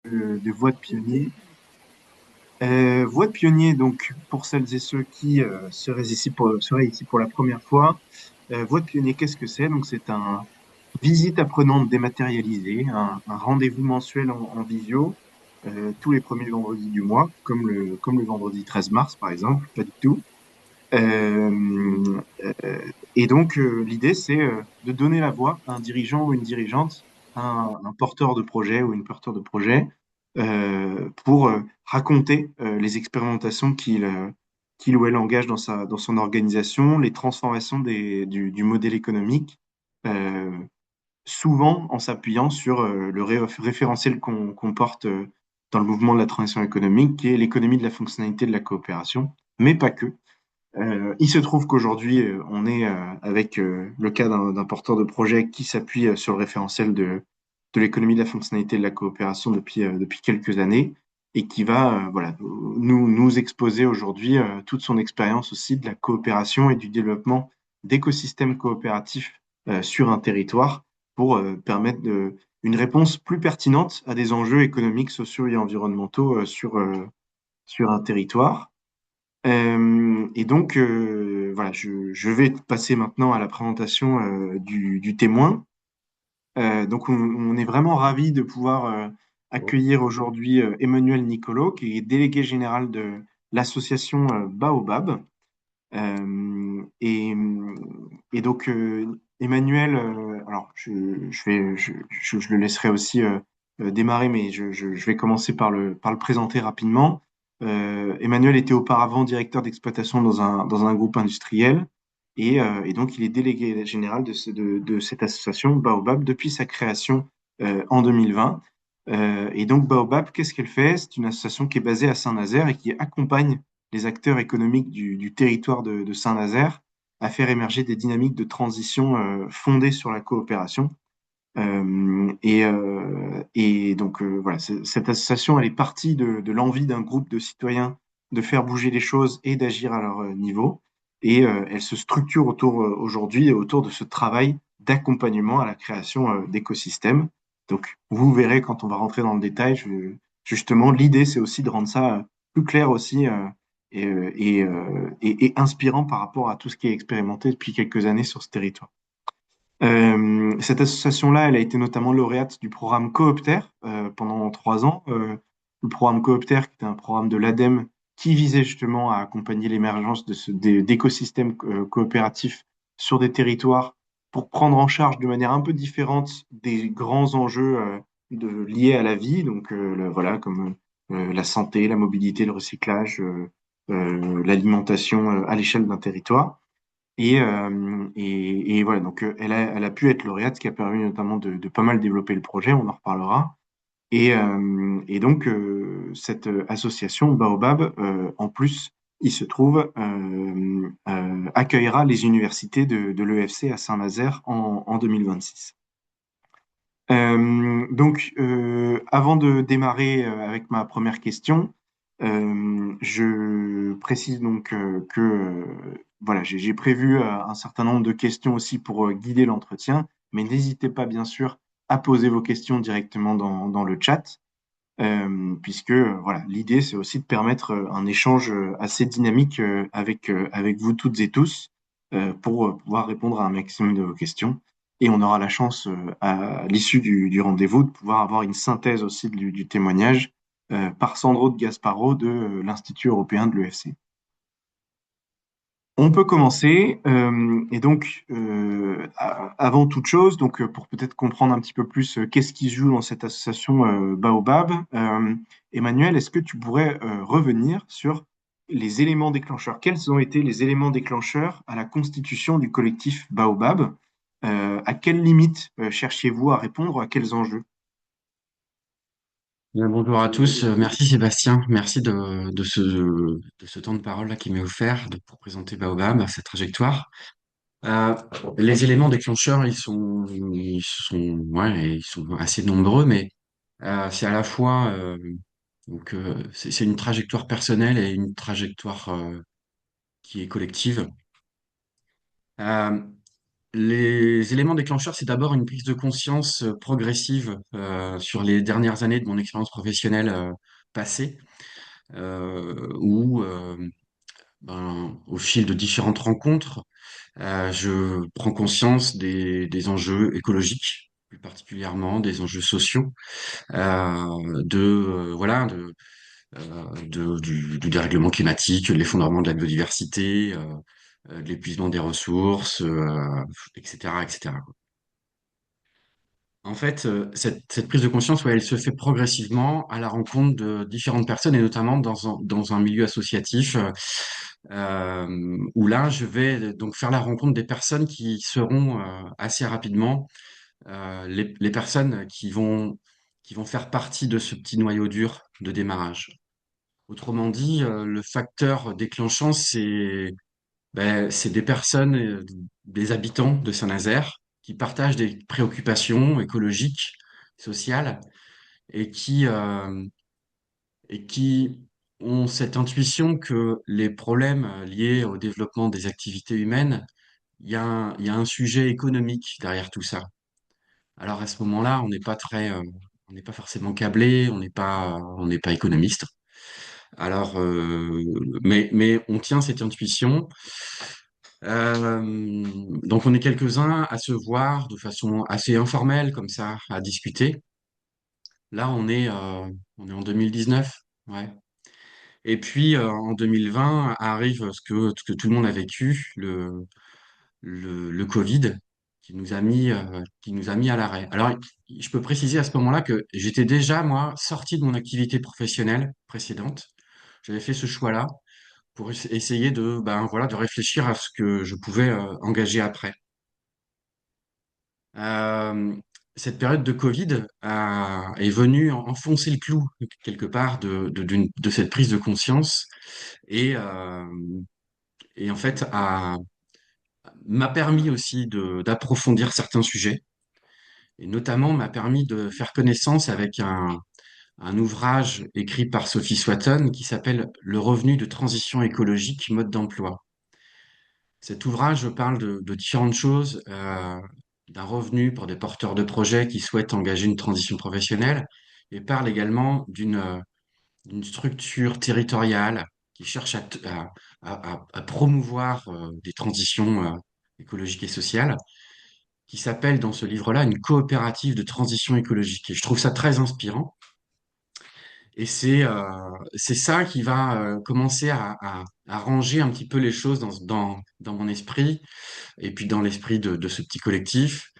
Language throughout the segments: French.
de Voix de pionnier. Voix de pionnier, donc pour celles et ceux qui seraient ici pour la première fois, Voix de pionnier, qu'est-ce que c'est? Donc c'est un visite apprenante dématérialisée, un rendez-vous mensuel en visio, tous les premiers vendredis du mois, comme le vendredi 13 mars par exemple, pas du tout. Et donc l'idée c'est de donner la voix à un dirigeant ou une dirigeante, un porteur de projet ou une porteur de projet, pour raconter les expérimentations qu'il ou elle engage dans son organisation, les transformations du modèle économique, euh, souvent en s'appuyant sur référentiel qu'on porte dans le mouvement de la transition économique, qui est l'économie de la fonctionnalité de la coopération, mais pas que. Il se trouve qu'aujourd'hui, on est avec le cas d'un porteur de projet qui s'appuie sur le référentiel de l'économie de la fonctionnalité et de la coopération depuis quelques années et qui va voilà, nous exposer aujourd'hui toute son expérience aussi de la coopération et du développement d'écosystèmes coopératifs sur un territoire pour permettre une réponse plus pertinente à des enjeux économiques, sociaux et environnementaux sur un territoire. Et donc, voilà, je vais passer maintenant à la présentation du témoin. Donc, on est vraiment ravi de pouvoir accueillir aujourd'hui Emmanuel Nicolo, qui est délégué général de l'association Baobab. Et donc, Emmanuel, alors je le laisserai aussi démarrer, mais je vais commencer par le présenter rapidement. Emmanuel était auparavant directeur d'exploitation dans un groupe industriel et donc il est délégué général de cette association Baobab depuis sa création en 2020. Et donc Baobab, qu'est-ce qu'elle fait? C'est une association qui est basée à Saint-Nazaire et qui accompagne les acteurs économiques du territoire de Saint-Nazaire à faire émerger des dynamiques de transition fondées sur la coopération. Et donc voilà, cette association, elle est partie de l'envie d'un groupe de citoyens de faire bouger les choses et d'agir à leur niveau. Et elle se structure aujourd'hui autour de ce travail d'accompagnement à la création d'écosystèmes. Donc vous verrez quand on va rentrer dans le détail, justement, l'idée c'est aussi de rendre ça plus clair aussi et inspirant par rapport à tout ce qui est expérimenté depuis quelques années sur ce territoire. Cette association-là, elle a été notamment lauréate du programme Coopter pendant 3 ans. Le programme Coopter, qui était un programme de l'ADEME qui visait justement à accompagner l'émergence d'écosystèmes coopératifs sur des territoires pour prendre en charge de manière un peu différente des grands enjeux liés à la vie, donc voilà, comme la santé, la mobilité, le recyclage, l'alimentation à l'échelle d'un territoire. Et voilà, donc elle a pu être lauréate, ce qui a permis notamment de pas mal développer le projet, on en reparlera. Et donc, cette association Baobab, en plus, il se trouve, accueillera les universités de l'EFC à Saint-Nazaire en 2026. Donc, avant de démarrer avec ma première question, je précise donc que voilà, j'ai prévu un certain nombre de questions aussi pour guider l'entretien, mais n'hésitez pas bien sûr à poser vos questions directement dans le chat, puisque voilà, l'idée c'est aussi de permettre un échange assez dynamique avec vous toutes et tous pour pouvoir répondre à un maximum de vos questions. Et on aura la chance, à l'issue du rendez-vous, de pouvoir avoir une synthèse aussi du témoignage par Sandro de Gasparo de l'Institut européen de l'EFC. On peut commencer. Et donc, avant toute chose, donc pour peut-être comprendre un petit peu plus qu'est-ce qui se joue dans cette association Baobab, Emmanuel, est-ce que tu pourrais revenir sur les éléments déclencheurs? Quels ont été les éléments déclencheurs à la constitution du collectif Baobab? À quelles limites cherchiez-vous à répondre? À quels enjeux? Bonjour à tous. Merci Sébastien. Merci de ce temps de parole là qui m'est offert pour présenter Baobab, sa trajectoire. Euh, les éléments déclencheurs, ouais, ils sont assez nombreux, mais c'est à la fois c'est une trajectoire personnelle et une trajectoire qui est collective. Euh, Les éléments déclencheurs, c'est d'abord une prise de conscience progressive sur les dernières années de mon expérience professionnelle passée, où au fil de différentes rencontres, je prends conscience des enjeux écologiques, plus particulièrement des enjeux sociaux, voilà, du dérèglement climatique, de l'effondrement de la biodiversité, de l'épuisement des ressources, etc., etc. En fait, cette prise de conscience, ouais, elle se fait progressivement à la rencontre de différentes personnes et notamment dans un milieu associatif où là, je vais donc faire la rencontre des personnes qui seront assez rapidement les personnes qui vont faire partie de ce petit noyau dur de démarrage. Autrement dit, le facteur déclenchant, c'est des personnes, des habitants de Saint-Nazaire qui partagent des préoccupations écologiques, sociales et et qui ont cette intuition que les problèmes liés au développement des activités humaines, il y a un sujet économique derrière tout ça. Alors à ce moment-là, on n'est pas forcément câblé, on n'est pas économiste. Alors, mais on tient cette intuition. Donc on est quelques-uns à se voir de façon assez informelle comme ça, à discuter. Là, on est en 2019, ouais. Et puis en 2020 arrive ce que tout le monde a vécu, le Covid, qui nous a mis à l'arrêt. Alors, je peux préciser à ce moment-là que j'étais déjà, moi, sorti de mon activité professionnelle précédente. J'avais fait ce choix-là pour essayer ben, voilà, de réfléchir à ce que je pouvais engager après. Euh, Cette période de Covid est venue enfoncer le clou quelque part de cette prise de conscience et, euh, et en fait m'a permis aussi d'approfondir certains sujets et notamment m'a permis de faire connaissance avec un ouvrage écrit par Sophie Swatton qui s'appelle Le revenu de transition écologique, mode d'emploi. Cet ouvrage parle de différentes choses, d'un revenu pour des porteurs de projets qui souhaitent engager une transition professionnelle, et parle également d'une structure territoriale qui cherche à promouvoir des transitions écologiques et sociales, qui s'appelle dans ce livre-là une coopérative de transition écologique. Et je trouve ça très inspirant. Et c'est ça qui va commencer à ranger un petit peu les choses dans mon esprit et puis dans l'esprit de ce petit collectif,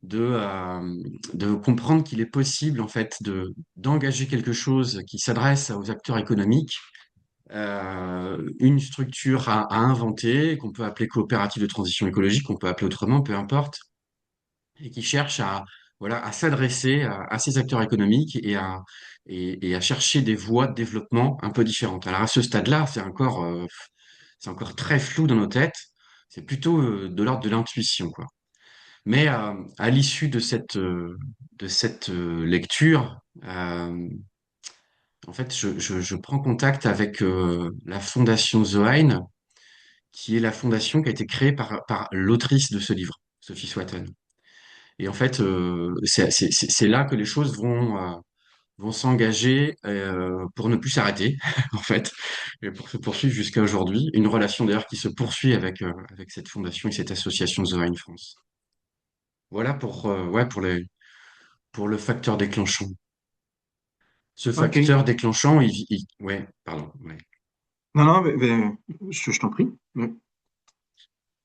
de comprendre qu'il est possible en fait d'engager quelque chose qui s'adresse aux acteurs économiques, une structure à inventer, qu'on peut appeler coopérative de transition écologique, qu'on peut appeler autrement, peu importe, et qui cherche voilà, à s'adresser à ces acteurs économiques et à chercher des voies de développement un peu différentes. Alors à ce stade-là, c'est encore très flou dans nos têtes. C'est plutôt de l'ordre de l'intuition, quoi. Mais à l'issue de cette lecture, en fait, je prends contact avec la fondation Zoein, qui est la fondation qui a été créée par l'autrice de ce livre, Sophie Swatton. Et en fait, c'est là que les choses vont s'engager pour ne plus s'arrêter, en fait, et pour se poursuivre jusqu'à aujourd'hui. Une relation d'ailleurs qui se poursuit avec cette fondation et cette association Zoein France. Voilà ouais, pour le facteur déclenchant. Ce Ok. facteur déclenchant, ouais, pardon. Ouais. Non, non, je t'en prie. Ouais.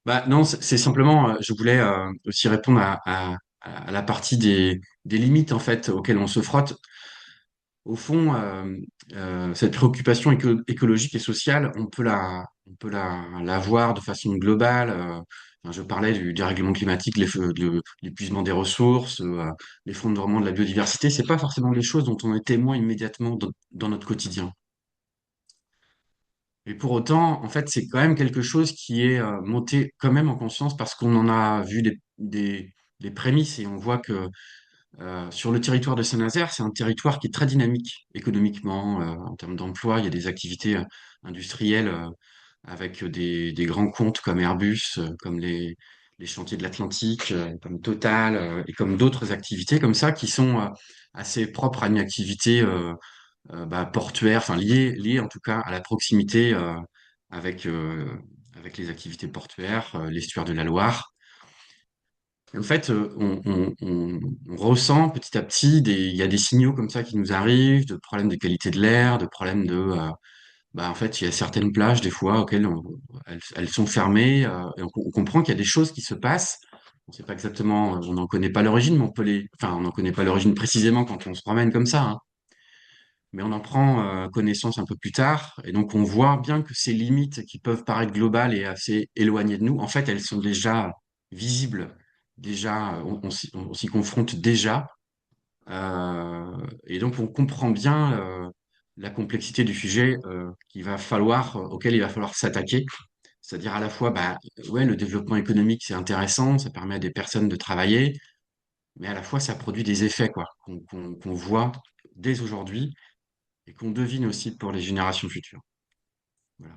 Bah, non, c'est simplement, je voulais aussi répondre à la partie des limites en fait auxquelles on se frotte. Au fond, cette préoccupation écologique et sociale, on peut la voir de façon globale. Enfin, je parlais du dérèglement climatique, l'épuisement des ressources, l'effondrement de la biodiversité. C'est pas forcément les choses dont on est témoin immédiatement dans notre quotidien. Et pour autant, en fait, c'est quand même quelque chose qui est monté quand même en conscience parce qu'on en a vu des prémices et on voit que sur le territoire de Saint-Nazaire, c'est un territoire qui est très dynamique économiquement, en termes d'emploi. Il y a des activités industrielles avec des grands comptes comme Airbus, comme les chantiers de l'Atlantique, comme Total, et comme d'autres activités comme ça qui sont assez propres à une activité portuaire, enfin liée en tout cas à la proximité avec, euh, avec les activités portuaires, l'estuaire de la Loire. Et en fait, on ressent petit à petit il y a des signaux comme ça qui nous arrivent, de problèmes de qualité de l'air, de problèmes en fait, il y a certaines plages, des fois, elles sont fermées, et on comprend qu'il y a des choses qui se passent. On sait pas exactement, on n'en connaît pas l'origine, mais enfin, on n'en connaît pas l'origine précisément quand on se promène comme ça, hein. Mais on en prend connaissance un peu plus tard, et donc on voit bien que ces limites qui peuvent paraître globales et assez éloignées de nous, en fait, elles sont déjà visibles, déjà, on s'y confronte déjà, et donc on comprend bien la complexité du sujet auquel il va falloir s'attaquer. C'est-à-dire à la fois, ouais, le développement économique, c'est intéressant, ça permet à des personnes de travailler, mais à la fois, ça produit des effets, quoi, qu'on voit dès aujourd'hui et qu'on devine aussi pour les générations futures. Voilà.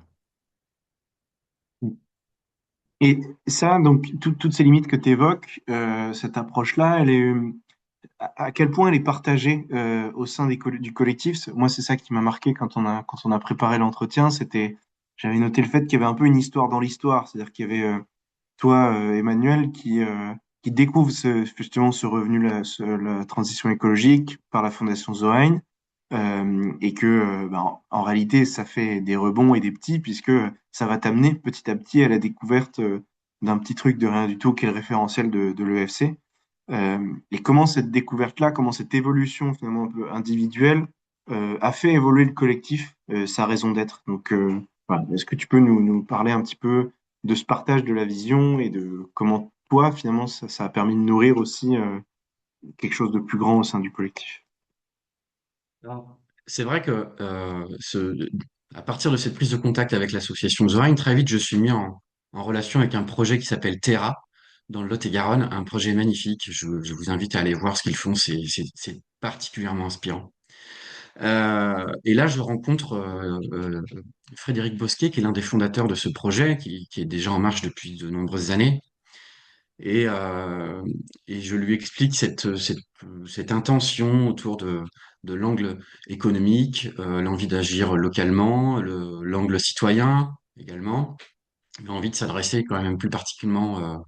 Et ça, donc, toutes ces limites que tu évoques, cette approche-là, elle est, à quel point elle est partagée au sein du collectif? Moi, c'est ça qui m'a marqué quand on a préparé l'entretien. J'avais noté le fait qu'il y avait un peu une histoire dans l'histoire. C'est-à-dire qu'il y avait toi, Emmanuel, qui découvre justement ce revenu, la transition écologique par la Fondation Zorein, et que, en réalité, ça fait des rebonds et des petits, puisque ça va t'amener petit à petit à la découverte d'un petit truc de rien du tout, qui est le référentiel de l'EFC. Et comment cette découverte-là, comment cette évolution finalement un peu individuelle a fait évoluer le collectif, sa raison d'être. Donc, voilà. Est-ce que tu peux nous parler un petit peu de ce partage de la vision et de comment toi, finalement, ça a permis de nourrir aussi quelque chose de plus grand au sein du collectif? Alors, c'est vrai que à partir de cette prise de contact avec l'association Zorin, très vite, je suis mis en relation avec un projet qui s'appelle Terra dans le Lot-et-Garonne, un projet magnifique. Je vous invite à aller voir ce qu'ils font, c'est particulièrement inspirant. Et là, je rencontre Frédéric Bosquet, qui est l'un des fondateurs de ce projet, qui est déjà en marche depuis de nombreuses années. Et, euh, et je lui explique cette intention autour de l'angle économique, l'envie d'agir localement, l'angle citoyen également, l'envie de s'adresser quand même plus particulièrement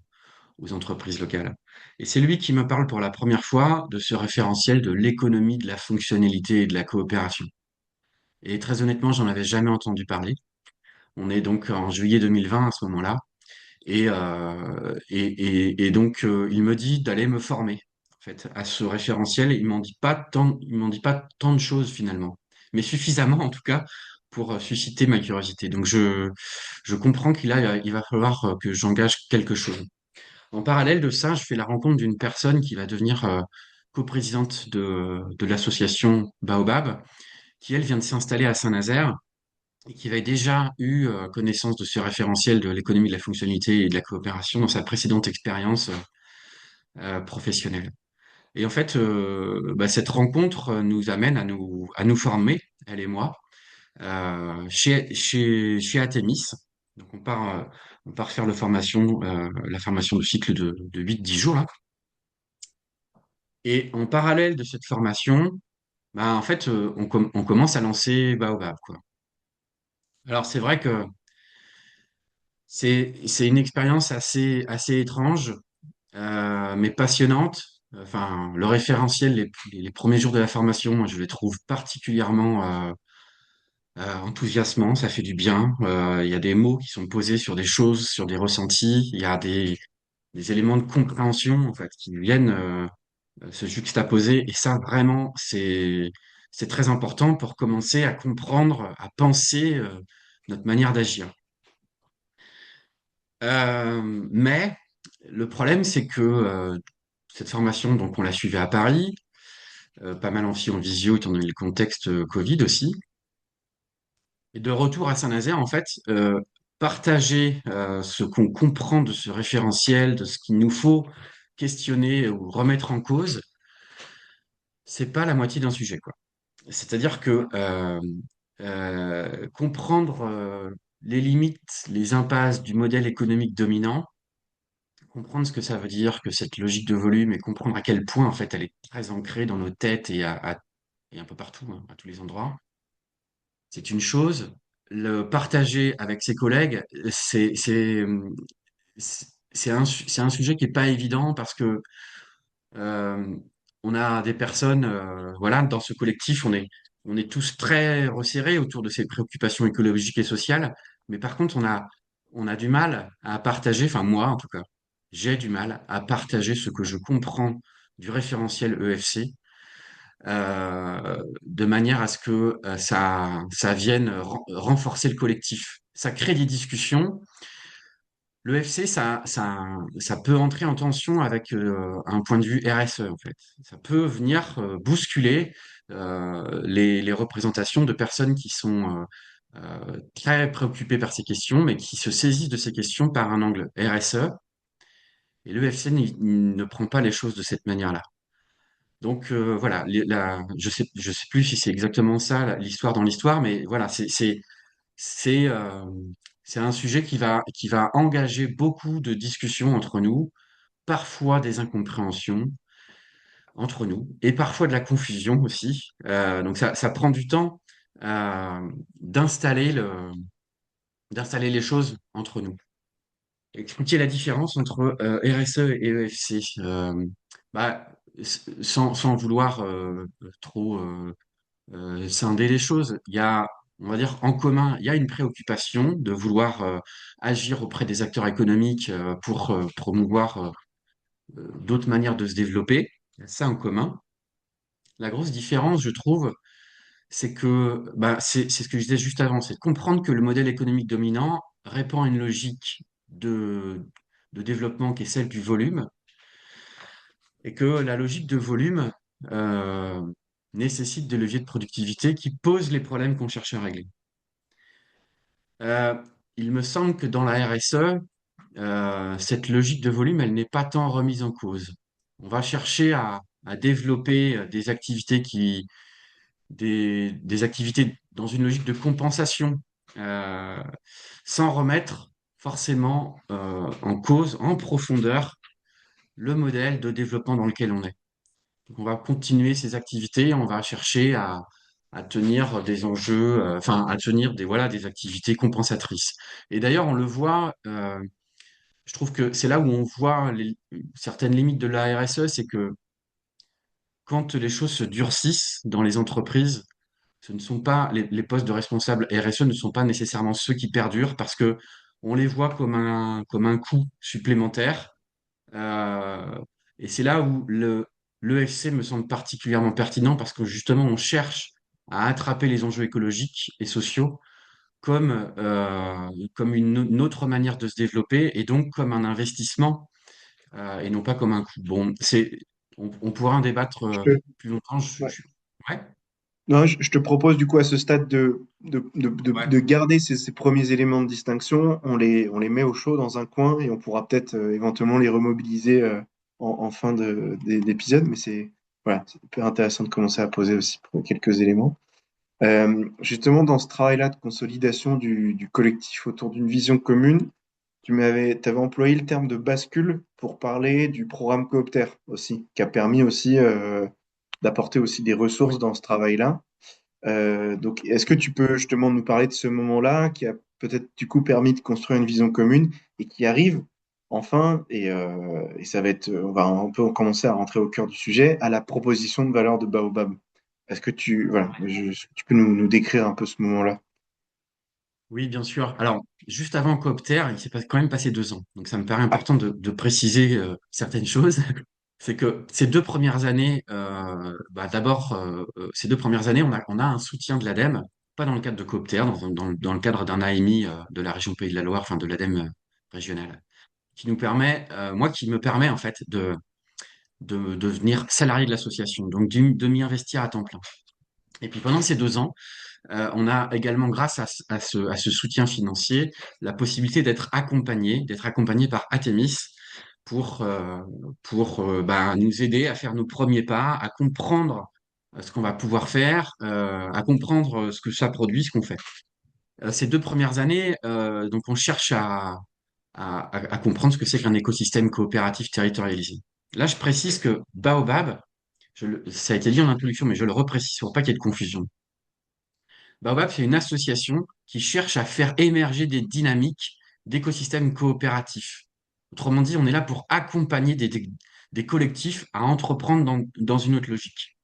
aux entreprises locales. Et c'est lui qui me parle pour la première fois de ce référentiel de l'économie de la fonctionnalité et de la coopération. Et très honnêtement, j'en avais jamais entendu parler. On est donc en juillet 2020 à ce moment-là. Et donc, il me dit d'aller me former, en fait, à ce référentiel. Il m'en dit pas tant de choses finalement, mais suffisamment en tout cas pour susciter ma curiosité. Donc, je comprends il va falloir que j'engage quelque chose. En parallèle de ça, je fais la rencontre d'une personne qui va devenir coprésidente de l'association Baobab, qui elle vient de s'installer à Saint-Nazaire et qui avait déjà eu connaissance de ce référentiel de l'économie de la fonctionnalité et de la coopération dans sa précédente expérience professionnelle. Et en fait, cette rencontre nous amène à nous former, elle et moi, chez Atemis. Donc on part faire la formation de cycle de 8-10 jours, là. Et en parallèle de cette formation, en fait, on commence à lancer Baobab, quoi. Alors c'est vrai que c'est une expérience assez étrange, mais passionnante. Enfin, le référentiel, les premiers jours de la formation, moi, je les trouve particulièrement enthousiasmants. Ça fait du bien. Il y a des mots qui sont posés sur des choses, sur des ressentis. Il y a des éléments de compréhension en fait qui viennent se juxtaposer. Et ça, vraiment, c'est très important pour commencer à comprendre, à penser notre manière d'agir. Mais le problème, c'est que cette formation, donc on l'a suivie à Paris, pas mal aussi en visio, étant donné le contexte Covid aussi. Et de retour à Saint-Nazaire, en fait, partager ce qu'on comprend de ce référentiel, de ce qu'il nous faut questionner ou remettre en cause, c'est pas la moitié d'un sujet, quoi. C'est-à-dire que comprendre les limites, les impasses du modèle économique dominant, comprendre ce que ça veut dire, que cette logique de volume, et comprendre à quel point, en fait, elle est très ancrée dans nos têtes et un peu partout, hein, à tous les endroits, c'est une chose. Le partager avec ses collègues, c'est un sujet qui est pas évident parce que euh, on a des personnes, voilà, dans ce collectif, on est tous très resserrés autour de ces préoccupations écologiques et sociales, mais par contre, on a du mal à partager, enfin moi en tout cas, j'ai du mal à partager ce que je comprends du référentiel EFC, de manière à ce que ça vienne renforcer le collectif. Ça crée des discussions. L'EFC, ça peut entrer en tension avec un point de vue RSE, en fait. Ça peut venir bousculer les représentations de personnes qui sont très préoccupées par ces questions, mais qui se saisissent de ces questions par un angle RSE. Et l'EFC ne prend pas les choses de cette manière-là. Donc voilà, je sais plus si c'est exactement ça l'histoire dans l'histoire, mais voilà, c'est c'est un sujet qui va engager beaucoup de discussions entre nous, parfois des incompréhensions entre nous, et parfois de la confusion aussi. Donc ça prend du temps euh, d'installer d'installer les choses entre nous. Expliquer la différence entre RSE et EFC. Bah, sans vouloir trop scinder les choses. Il y a, on va dire, en commun, il y a une préoccupation de vouloir agir auprès des acteurs économiques pour promouvoir d'autres manières de se développer. Il y a ça en commun. La grosse différence, je trouve, c'est que, bah, c'est ce que je disais juste avant, c'est de comprendre que le modèle économique dominant répond à une logique de développement qui est celle du volume, et que la logique de volume euh, nécessite des leviers de productivité qui posent les problèmes qu'on cherche à régler. Euh, il me semble que dans la RSE, cette logique de volume, elle n'est pas tant remise en cause. On va chercher à développer des activités dans une logique de compensation, euh, sans remettre forcément en cause, en profondeur, le modèle de développement dans lequel on est. Donc, on va continuer ces activités, on va chercher à tenir des enjeux, enfin à tenir des voilà des activités compensatrices. Et d'ailleurs, on le voit. Je trouve que c'est là où on voit certaines limites de la RSE, c'est que quand les choses se durcissent dans les entreprises, ce ne sont pas les postes de responsables RSE ne sont pas nécessairement ceux qui perdurent parce que on les voit comme un coût supplémentaire. Euh, et c'est là où l'EFC me semble particulièrement pertinent parce que justement, on cherche à attraper les enjeux écologiques et sociaux comme une autre manière de se développer et donc comme un investissement et non pas comme un coût. Bon, on pourra en débattre Je te, plus longtemps. ouais. Ouais, Non, je te propose du coup à ce stade ouais. de garder ces premiers éléments de distinction, on les met au chaud dans un coin et on pourra peut-être éventuellement les remobiliser en fin d'épisode, mais c'est voilà, c'est hyper intéressant de commencer à poser aussi pour quelques éléments. Justement, dans ce travail-là de consolidation du collectif autour d'une vision commune, t'avais employé le terme de bascule pour parler du programme Coopter aussi, qui a permis aussi d'apporter aussi des Oui. ressources dans ce travail-là. Donc, est-ce que tu peux justement nous parler de ce moment-là qui a peut-être du coup permis de construire une vision commune et qui arrive enfin, et ça va être, on peut commencer à rentrer au cœur du sujet, à la proposition de valeur de Baobab. Est-ce que voilà, tu peux nous décrire un peu ce moment-là? Oui, bien sûr. Alors, juste avant Coopter, il s'est quand même passé 2 ans. Donc, ça me paraît Ah, important de préciser certaines choses. C'est que ces 2 premières années, d'abord, ces 2 premières années, on a un soutien de l'ADEME, pas dans le cadre de Coopter, dans le cadre d'un AMI de la région Pays de la Loire, enfin de l'ADEME régionale, qui nous permet, moi, qui me permet en fait de devenir salarié de l'association, donc de m'y investir à temps plein. Et puis pendant ces 2 ans, on a également, grâce à ce soutien financier, la possibilité d'être accompagné par Atemis pour bah, nous aider à faire nos premiers pas, à comprendre ce qu'on va pouvoir faire, à comprendre ce que ça produit, ce qu'on fait. Ces 2 premières années, donc on cherche à comprendre ce que c'est qu'un écosystème coopératif territorialisé. Là, je précise que Baobab, ça a été dit en introduction, mais je le reprécise pour pas qu'il y ait de confusion. Baobab, c'est une association qui cherche à faire émerger des dynamiques d'écosystèmes coopératifs. Autrement dit, on est là pour accompagner des collectifs à entreprendre dans une autre logique.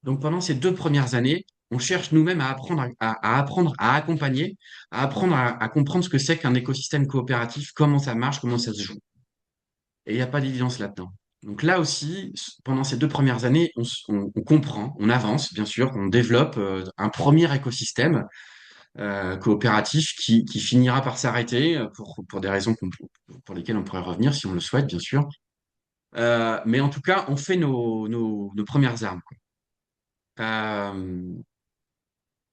Donc pendant ces 2 premières années, on cherche nous-mêmes à apprendre à apprendre à accompagner, à apprendre à comprendre ce que c'est qu'un écosystème coopératif, comment ça marche, comment ça se joue. Et il n'y a pas d'évidence là-dedans. Donc là aussi, pendant ces 2 premières années, on comprend, on avance, bien sûr, on développe un premier écosystème coopératif qui finira par s'arrêter pour des raisons pour lesquelles on pourrait revenir si on le souhaite, bien sûr. Mais en tout cas, on fait nos premières armes, quoi. Euh,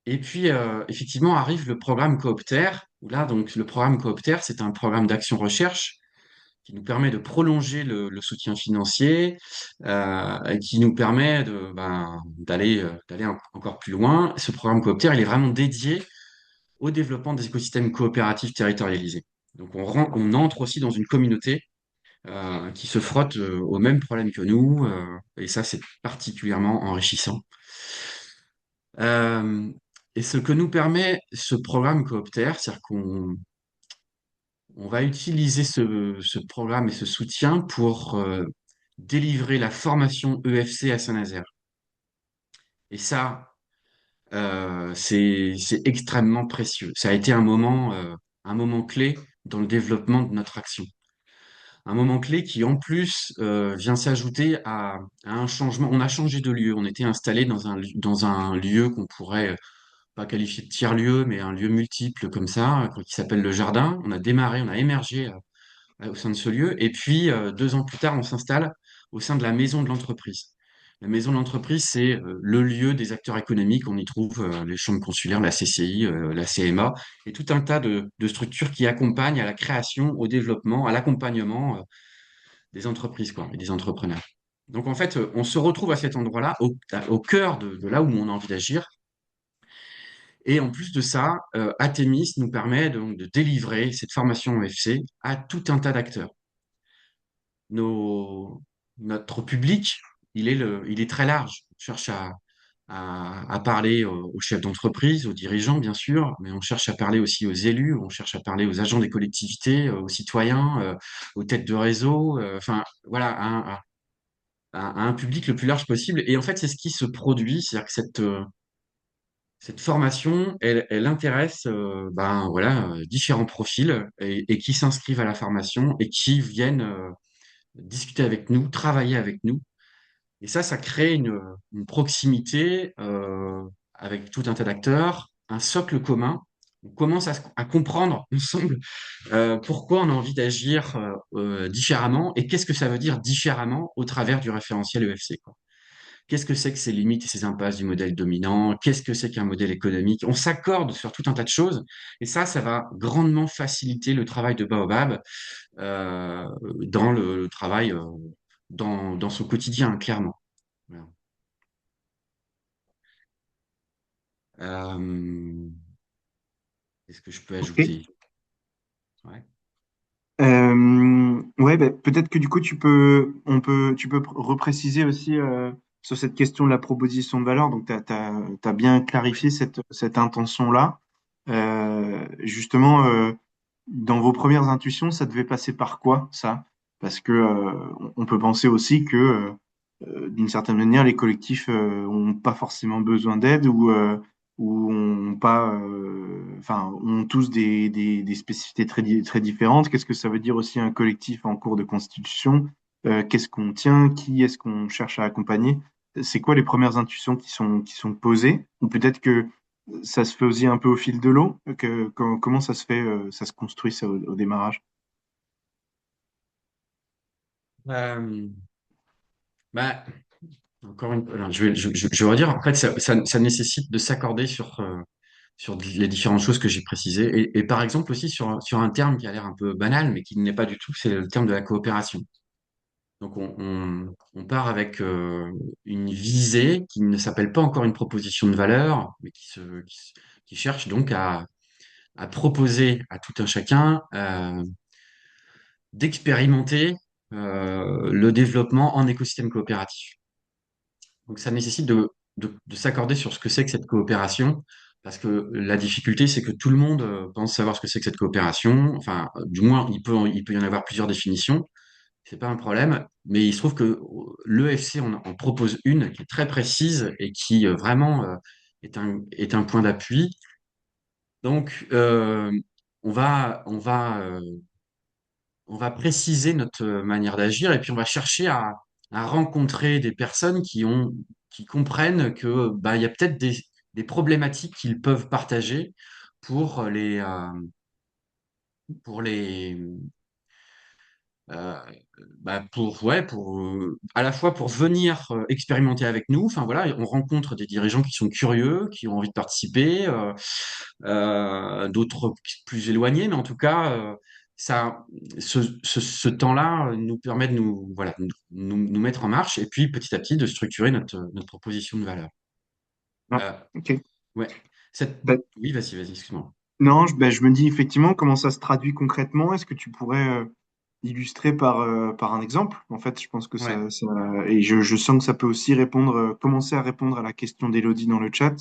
et puis, effectivement, arrive le programme Coopter, où là, donc, le programme Coopter, c'est un programme d'action recherche qui nous permet de prolonger le soutien financier, et qui nous permet d'aller encore plus loin. Ce programme Coopter, il est vraiment dédié au développement des écosystèmes coopératifs territorialisés. Donc, on entre aussi dans une communauté qui se frotte aux mêmes problèmes que nous, et ça, c'est particulièrement enrichissant. Euh, et ce que nous permet ce programme Coopter, c'est-à-dire qu'on va utiliser ce programme et ce soutien pour délivrer la formation EFC à Saint-Nazaire. Et ça, c'est extrêmement précieux. Ça a été un moment clé dans le développement de notre action. Un moment clé qui, en plus, vient s'ajouter à un changement. On a changé de lieu. On était installé dans un lieu qu'on pourrait pas qualifié de tiers-lieu, mais un lieu multiple comme ça, qui s'appelle le Jardin. On a démarré, on a émergé au sein de ce lieu. Et puis, 2 ans plus tard, on s'installe au sein de la maison de l'entreprise. La maison de l'entreprise, c'est le lieu des acteurs économiques. On y trouve les chambres consulaires, la CCI, la CMA, et tout un tas de structures qui accompagnent à la création, au développement, à l'accompagnement des entreprises, quoi, et des entrepreneurs. Donc, en fait, on se retrouve à cet endroit-là, au cœur de là où on a envie d'agir. Et en plus de ça, Atemis nous permet donc de délivrer cette formation OFC à tout un tas d'acteurs. Notre public, il est très large. On cherche à parler aux chefs d'entreprise, aux dirigeants, bien sûr, mais on cherche à parler aussi aux élus, on cherche à parler aux agents des collectivités, aux citoyens, aux têtes de réseau, enfin, voilà, à un public le plus large possible. Et en fait, c'est ce qui se produit, c'est-à-dire que cette formation, elle intéresse voilà, différents profils et qui s'inscrivent à la formation et qui viennent discuter avec nous, travailler avec nous. Et ça crée une proximité avec tout un tas d'acteurs, un socle commun. On commence à comprendre ensemble pourquoi on a envie d'agir différemment et qu'est-ce que ça veut dire différemment au travers du référentiel EFC, quoi. Qu'est-ce que c'est que ces limites et ces impasses du modèle dominant? Qu'est-ce que c'est qu'un modèle économique? On s'accorde sur tout un tas de choses et ça va grandement faciliter le travail de Baobab dans le travail dans son quotidien, clairement. Voilà. Euh, Qu'est-ce que je peux Ok. ajouter? Ouais. Ouais, bah, peut-être que du coup, tu peux repréciser aussi sur cette question de la proposition de valeur. Donc, tu as bien clarifié cette intention-là. Justement, dans vos premières intuitions, ça devait passer par quoi, ça? Parce que on peut penser aussi que, d'une certaine manière, les collectifs ont pas forcément besoin d'aide ou ont pas, enfin, ont tous des spécificités très différentes. Qu'est-ce que ça veut dire aussi un collectif en cours de constitution? Qu'est-ce qu'on tient? Qui est-ce qu'on cherche à accompagner? C'est quoi les premières intuitions qui sont posées? Ou peut-être que ça se fait aussi un peu au fil de l'eau? Comment ça se fait, ça se construit ça, au démarrage? Euh, bah, encore une, alors, je vais redire, en fait, ça nécessite de s'accorder sur les différentes choses que j'ai précisées. Et par exemple aussi sur un terme qui a l'air un peu banal, mais qui ne l'est pas du tout, c'est le terme de la coopération. Donc on part avec une visée qui ne s'appelle pas encore une proposition de valeur, mais qui cherche donc à proposer à tout un chacun d'expérimenter le développement en écosystème coopératif. Donc ça nécessite de s'accorder sur ce que c'est que cette coopération, parce que la difficulté, c'est que tout le monde pense savoir ce que c'est que cette coopération. Enfin, du moins, il peut y en avoir plusieurs définitions. C'est pas un problème, mais il se trouve que l'EFC en propose une qui est très précise et qui vraiment est un point d'appui. Donc, on va préciser notre manière d'agir et puis on va chercher à rencontrer des personnes qui comprennent que bah, il y a peut-être des problématiques qu'ils peuvent partager pour pour les, euh, pour à la fois pour venir expérimenter avec nous. Enfin voilà, on rencontre des dirigeants qui sont curieux, qui ont envie de participer, d'autres plus éloignés, mais en tout cas, ça, ce temps-là nous permet de nous mettre en marche et puis petit à petit de structurer notre proposition de valeur. Ah, Euh, ok. ouais. Cette... Ben, Oui, vas-y, excuse-moi. non, je me dis effectivement comment ça se traduit concrètement. Est-ce que tu pourrais illustrer par un exemple? En fait, je pense que Ouais, et je sens que ça peut aussi commencer à répondre à la question d'Élodie dans le chat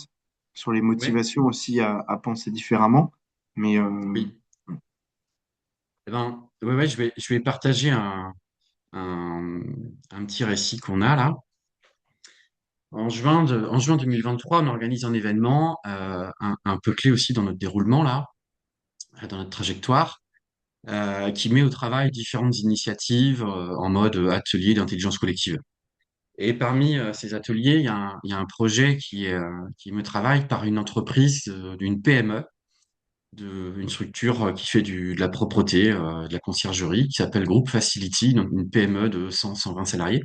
sur les ouais, motivations aussi à penser différemment. Mais oui. Eh ben, ouais, je vais partager un, un petit récit qu'on a là. En juin 2023, on organise un événement un peu clé aussi dans notre déroulement là, dans notre trajectoire, qui met au travail différentes initiatives en mode atelier d'intelligence collective. Et parmi ces ateliers, il y a un projet qui me travaille par une entreprise d'une PME, une structure qui fait de la propreté, de la conciergerie, qui s'appelle Groupe Facility, donc une PME de 120 salariés.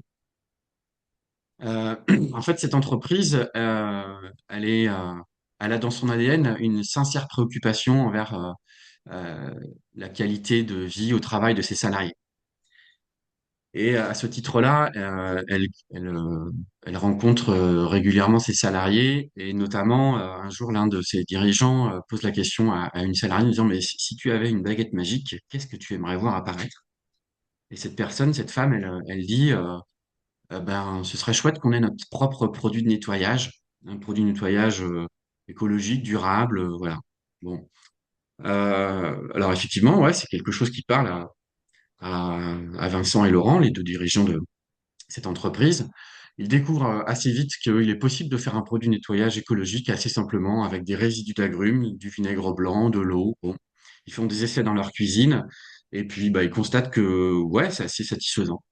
Euh, En fait, cette entreprise, elle a dans son ADN une sincère préoccupation envers euh, la qualité de vie au travail de ses salariés. Et à ce titre-là, elle rencontre régulièrement ses salariés et notamment un jour, l'un de ses dirigeants pose la question à une salariée en disant, mais si tu avais une baguette magique, qu'est-ce que tu aimerais voir apparaître? Et cette personne, cette femme, elle dit, ben, ce serait chouette qu'on ait notre propre produit de nettoyage, un produit de nettoyage écologique, durable, voilà. Bon. Alors effectivement, ouais, c'est quelque chose qui parle à Vincent et Laurent, les deux dirigeants de cette entreprise. Ils découvrent assez vite qu'il est possible de faire un produit de nettoyage écologique assez simplement avec des résidus d'agrumes, du vinaigre blanc, de l'eau. Bon. Ils font des essais dans leur cuisine et puis bah, ils constatent que ouais, c'est assez satisfaisant.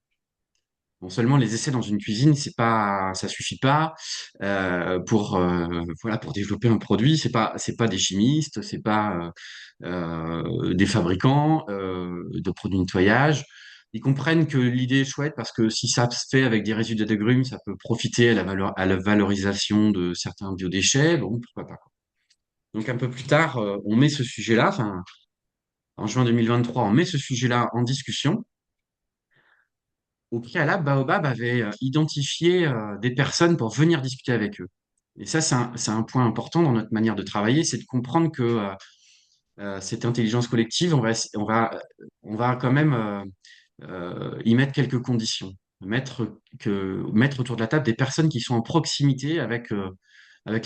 Non seulement les essais dans une cuisine, ça suffit pas voilà, pour développer un produit. C'est pas des chimistes, c'est pas des fabricants de produits de nettoyage. Ils comprennent que l'idée est chouette parce que si ça se fait avec des résidus d'agrumes, ça peut profiter à la valorisation de certains biodéchets. Bon, pourquoi pas, quoi. Donc un peu plus tard, on met ce sujet-là, enfin en juin 2023, on met ce sujet-là en discussion. Au préalable, Baobab avait identifié des personnes pour venir discuter avec eux. Et ça, c'est un point important dans notre manière de travailler, c'est de comprendre que cette intelligence collective, on va quand même y mettre quelques conditions. Mettre autour de la table des personnes qui sont en proximité avec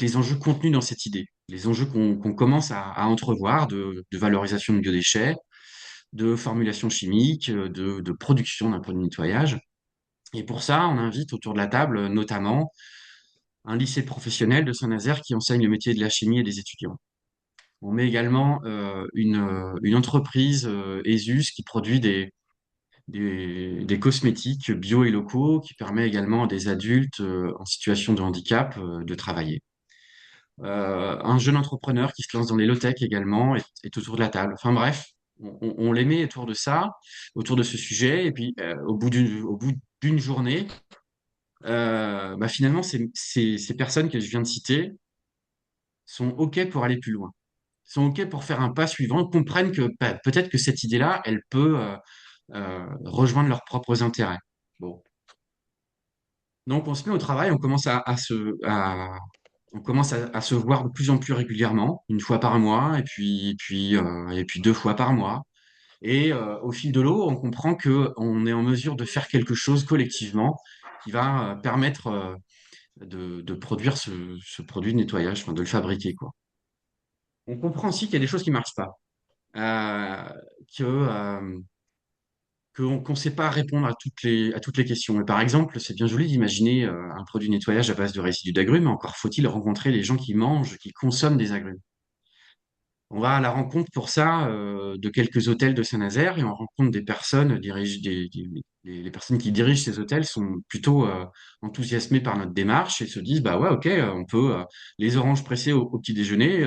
les enjeux contenus dans cette idée, les enjeux qu'on commence à entrevoir de valorisation de biodéchets, de formulation chimique, de production d'un produit de nettoyage. Et pour ça, on invite autour de la table notamment un lycée professionnel de Saint-Nazaire qui enseigne le métier de la chimie et des étudiants. On met également une entreprise, ESUS, qui produit des cosmétiques bio et locaux, qui permet également à des adultes en situation de handicap de travailler. Un jeune entrepreneur qui se lance dans les low-tech également est autour de la table. Enfin bref, on les met autour de ça, autour de ce sujet, et puis au bout d'une journée, bah finalement, ces personnes que je viens de citer sont OK pour aller plus loin, sont OK pour faire un pas suivant, comprennent que bah, peut-être que cette idée-là, elle peut rejoindre leurs propres intérêts. Bon. Donc, on se met au travail, on commence à se voir de plus en plus régulièrement, une fois par mois, et puis deux fois par mois. Et au fil de l'eau, on comprend que on est en mesure de faire quelque chose collectivement qui va permettre de produire ce produit de nettoyage, enfin, de le fabriquer, quoi. On comprend aussi qu'il y a des choses qui marchent pas, euh, que qu'on ne sait pas répondre à toutes les questions. Et par exemple, c'est bien joli d'imaginer un produit de nettoyage à base de résidus d'agrumes, mais encore faut-il rencontrer les gens qui mangent, qui consomment des agrumes. On va à la rencontre pour ça de quelques hôtels de Saint-Nazaire et on rencontre des personnes, les personnes qui dirigent ces hôtels sont plutôt enthousiasmées par notre démarche et se disent, bah ouais, ok, on peut, les oranges pressées au petit déjeuner,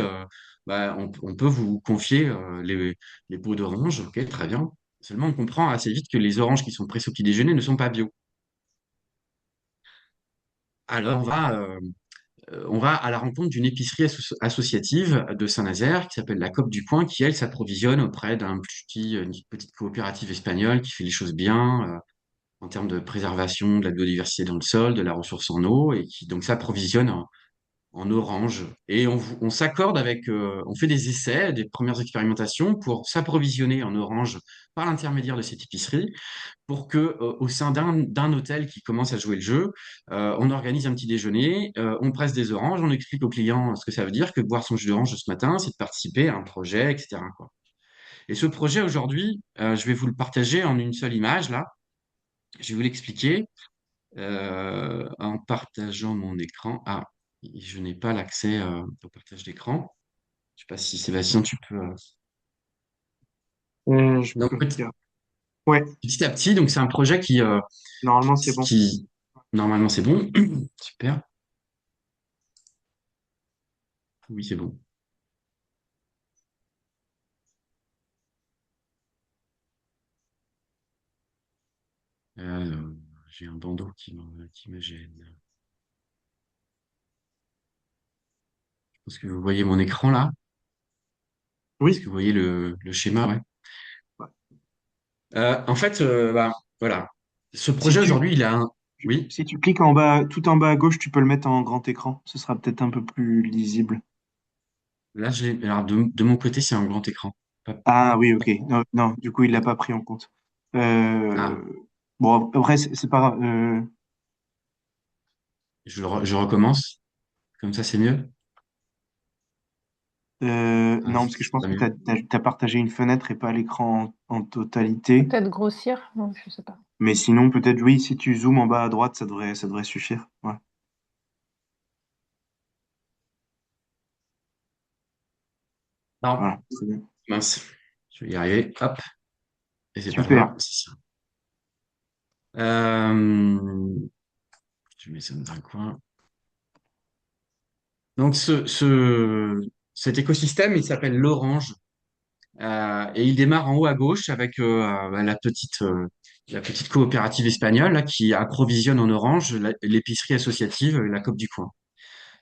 bah, on peut vous confier les pots d'oranges, ok, très bien. Seulement, on comprend assez vite que les oranges qui sont pressées au petit déjeuner ne sont pas bio. Alors, on va à la rencontre d'une épicerie associative de Saint-Nazaire qui s'appelle la COP du Coin, qui, elle, s'approvisionne auprès une petite coopérative espagnole qui fait les choses bien en termes de préservation de la biodiversité dans le sol, de la ressource en eau, et qui donc s'approvisionne en orange. Et on s'accorde on fait des essais, des premières expérimentations pour s'approvisionner en orange par l'intermédiaire de cette épicerie pour que, au sein d'un hôtel qui commence à jouer le jeu, on organise un petit déjeuner, on presse des oranges, on explique au client ce que ça veut dire que boire son jus d'orange ce matin, c'est de participer à un projet, etc., quoi. Et ce projet aujourd'hui, je vais vous le partager en une seule image là. Je vais vous l'expliquer en partageant mon écran. Ah, je n'ai pas l'accès au partage d'écran. Je sais pas si Sébastien, tu peux. Je Donc peux regarder. Ouais, petit à petit, donc c'est un projet normalement c'est bon. qui normalement c'est bon. Super. Oui, c'est bon. Euh, j'ai un bandeau qui me gêne. Est-ce que vous voyez mon écran là? Est-ce que Oui. vous voyez le schéma? Ouais. Ouais. En fait, bah, voilà. Ce Si projet tu, aujourd'hui, il a un. Oui, si tu cliques en bas, tout en bas à gauche, tu peux le mettre en grand écran. Ce sera peut-être un peu plus lisible. là, alors de mon côté, c'est un grand écran. Hop. Ah oui, ok. Non, non, du coup, il l'a pas pris en compte. Ah, Bon, après, c'est pas grave. je recommence. Comme ça, c'est mieux. Ah, Non, parce que je c'est pense pas que mieux. t'as partagé une fenêtre et pas l'écran en totalité. Peut-être grossir, non, je sais pas. Mais sinon, peut-être, oui, si tu zoomes en bas à droite, ça devrait suffire. Ouais, Non, voilà, c'est bien. mince. Je vais y arriver. Hop. Et c'est pas Super. grave. C'est ça. Euh, je mets ça dans un coin. Donc, cet écosystème, il s'appelle l'Orange. Et il démarre en haut à gauche avec bah, la petite coopérative espagnole là, qui approvisionne en orange l'épicerie associative, la COP du coin.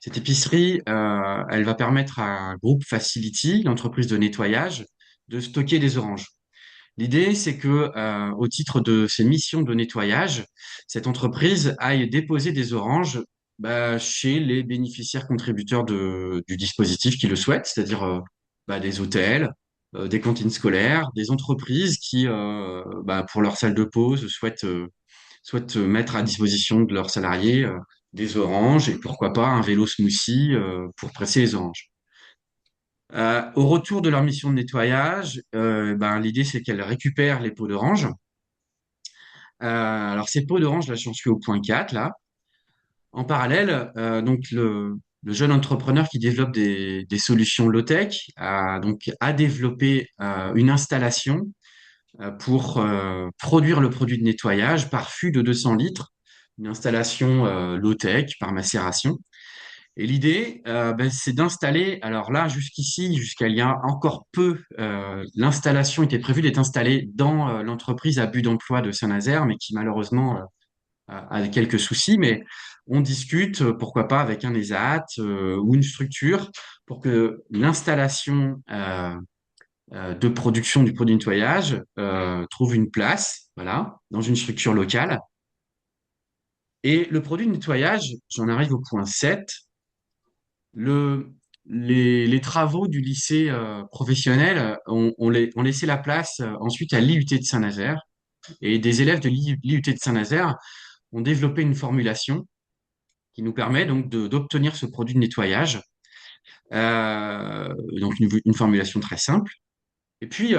Cette épicerie, elle va permettre à Groupe Facility, l'entreprise de nettoyage, de stocker des oranges. L'idée, c'est que, au titre de ses missions de nettoyage, cette entreprise aille déposer des oranges bah, chez les bénéficiaires contributeurs du dispositif qui le souhaitent, c'est-à-dire bah, des hôtels, des cantines scolaires, des entreprises qui, bah, pour leur salle de pause, souhaitent mettre à disposition de leurs salariés des oranges et pourquoi pas un vélo smoothie pour presser les oranges. Au retour de leur mission de nettoyage, ben, l'idée c'est qu'elles récupèrent les pots d'orange. Alors ces pots d'orange, là j'en suis au point 4 là. En parallèle, donc le jeune entrepreneur qui développe des solutions low-tech a développé une installation pour produire le produit de nettoyage par fût de 200 litres, une installation low-tech par macération. Et l'idée, ben, c'est d'installer, alors là, jusqu'ici, jusqu'à il y a encore peu, l'installation était prévue d'être installée dans l'entreprise à but d'emploi de Saint-Nazaire, mais qui malheureusement a quelques soucis. Mais on discute, pourquoi pas, avec un ESAT ou une structure pour que l'installation de production du produit de nettoyage trouve une place, voilà, dans une structure locale. Et le produit de nettoyage, j'en arrive au point 7. Le, les travaux du lycée professionnel ont laissé la place ensuite à l'IUT de Saint-Nazaire. Et des élèves de l'IUT de Saint-Nazaire ont développé une formulation qui nous permet donc d'obtenir ce produit de nettoyage. Donc une formulation très simple. Et puis,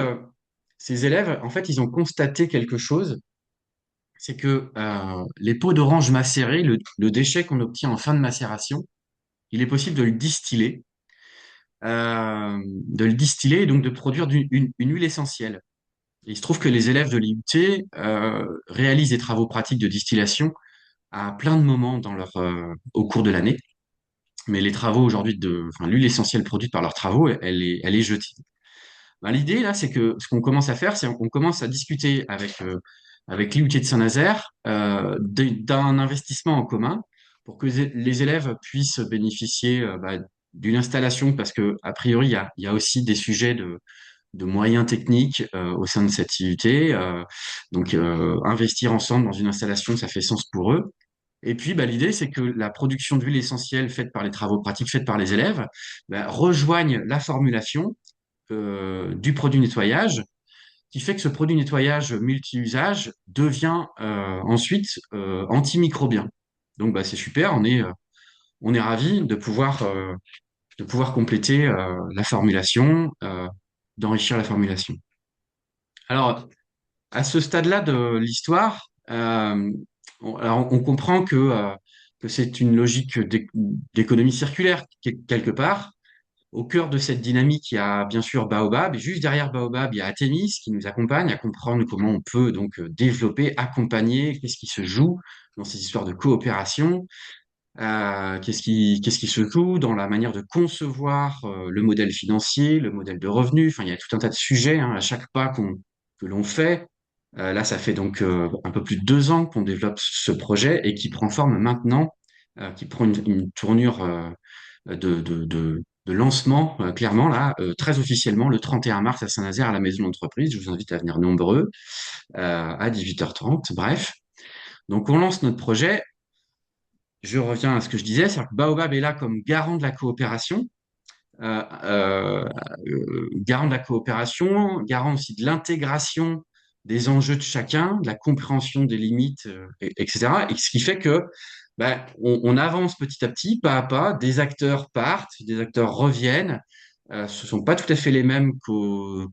ces élèves, en fait, ils ont constaté quelque chose, c'est que les peaux d'orange macérées, le déchet qu'on obtient en fin de macération, il est possible de le distiller et donc de produire une huile essentielle. Et il se trouve que les élèves de l'IUT réalisent des travaux pratiques de distillation à plein de moments au cours de l'année. Mais les travaux aujourd'hui enfin, l'huile essentielle produite par leurs travaux, elle est jetée. Ben, l'idée là, c'est que ce qu'on commence à faire, c'est qu'on commence à discuter avec l'IUT de Saint-Nazaire d'un investissement en commun pour que les élèves puissent bénéficier d'une installation, parce que a priori, il y a aussi des sujets de moyens techniques au sein de cette IUT. Donc, investir ensemble dans une installation, ça fait sens pour eux. Et puis, bah, l'idée, c'est que la production d'huile essentielle faite par les travaux pratiques, faite par les élèves, bah, rejoigne la formulation du produit nettoyage, qui fait que ce produit nettoyage multi-usage devient ensuite antimicrobien. Donc, bah, c'est super, on est ravis de pouvoir compléter la formulation, d'enrichir la formulation. Alors, à ce stade-là de l'histoire, on comprend que c'est une logique d'économie circulaire quelque part. Au cœur de cette dynamique, il y a bien sûr Baobab, et juste derrière Baobab, il y a Athémis qui nous accompagne à comprendre comment on peut donc développer, accompagner, qu'est-ce qui se joue dans ces histoires de coopération, qu'est-ce qui se joue dans la manière de concevoir le modèle financier, le modèle de revenu. Enfin, il y a tout un tas de sujets hein, à chaque pas que l'on fait. Là, ça fait donc un peu plus de 2 ans qu'on développe ce projet et qui prend forme maintenant, qui prend une tournure de lancement, clairement, là, très officiellement, le 31 mars à Saint-Nazaire à la Maison d'entreprise. Je vous invite à venir nombreux à 18h30. Bref, donc on lance notre projet. Je reviens à ce que je disais, c'est-à-dire que Baobab est là comme garant de la coopération, euh, euh, garant de la coopération, garant aussi de l'intégration des enjeux de chacun, de la compréhension des limites, etc. Et ce qui fait que ben, on avance petit à petit, pas à pas, des acteurs partent, des acteurs reviennent. Ce sont pas tout à fait les mêmes qu'au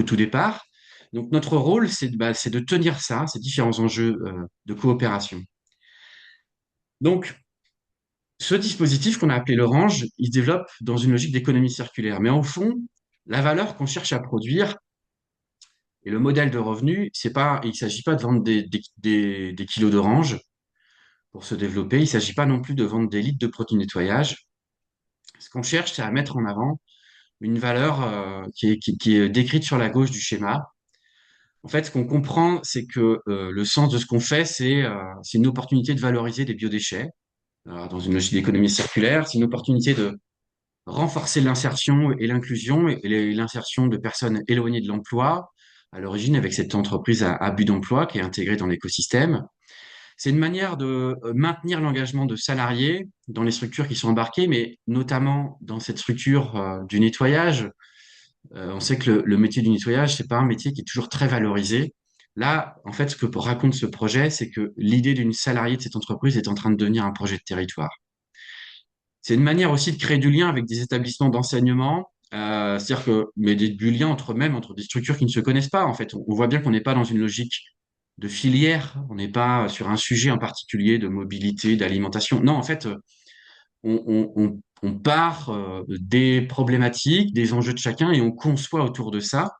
tout départ. Donc notre rôle, c'est de tenir ça, ces différents enjeux de coopération. Donc, ce dispositif qu'on a appelé l'Orange, il se développe dans une logique d'économie circulaire. Mais au fond, la valeur qu'on cherche à produire et le modèle de revenu, il ne s'agit pas de vendre des kilos d'orange pour se développer. Il ne s'agit pas non plus de vendre des litres de produits de nettoyage. Ce qu'on cherche, c'est à mettre en avant une valeur qui est décrite sur la gauche du schéma. En fait, ce qu'on comprend, c'est que le sens de ce qu'on fait, c'est une opportunité de valoriser des biodéchets. Alors, dans une logique d'économie circulaire, c'est une opportunité de renforcer l'insertion et l'inclusion et l'insertion de personnes éloignées de l'emploi, à l'origine avec cette entreprise à but d'emploi qui est intégrée dans l'écosystème. C'est une manière de maintenir l'engagement de salariés dans les structures qui sont embarquées, mais notamment dans cette structure du nettoyage. On sait que le métier du nettoyage, c'est pas un métier qui est toujours très valorisé. Là, en fait, ce que raconte ce projet, c'est que l'idée d'une salariée de cette entreprise est en train de devenir un projet de territoire. C'est une manière aussi de créer du lien avec des établissements d'enseignement, c'est-à-dire que, mais du lien entre des structures qui ne se connaissent pas. En fait, on voit bien qu'on n'est pas dans une logique de filière, on n'est pas sur un sujet en particulier de mobilité, d'alimentation. Non, en fait, on part des problématiques, des enjeux de chacun et on conçoit autour de ça.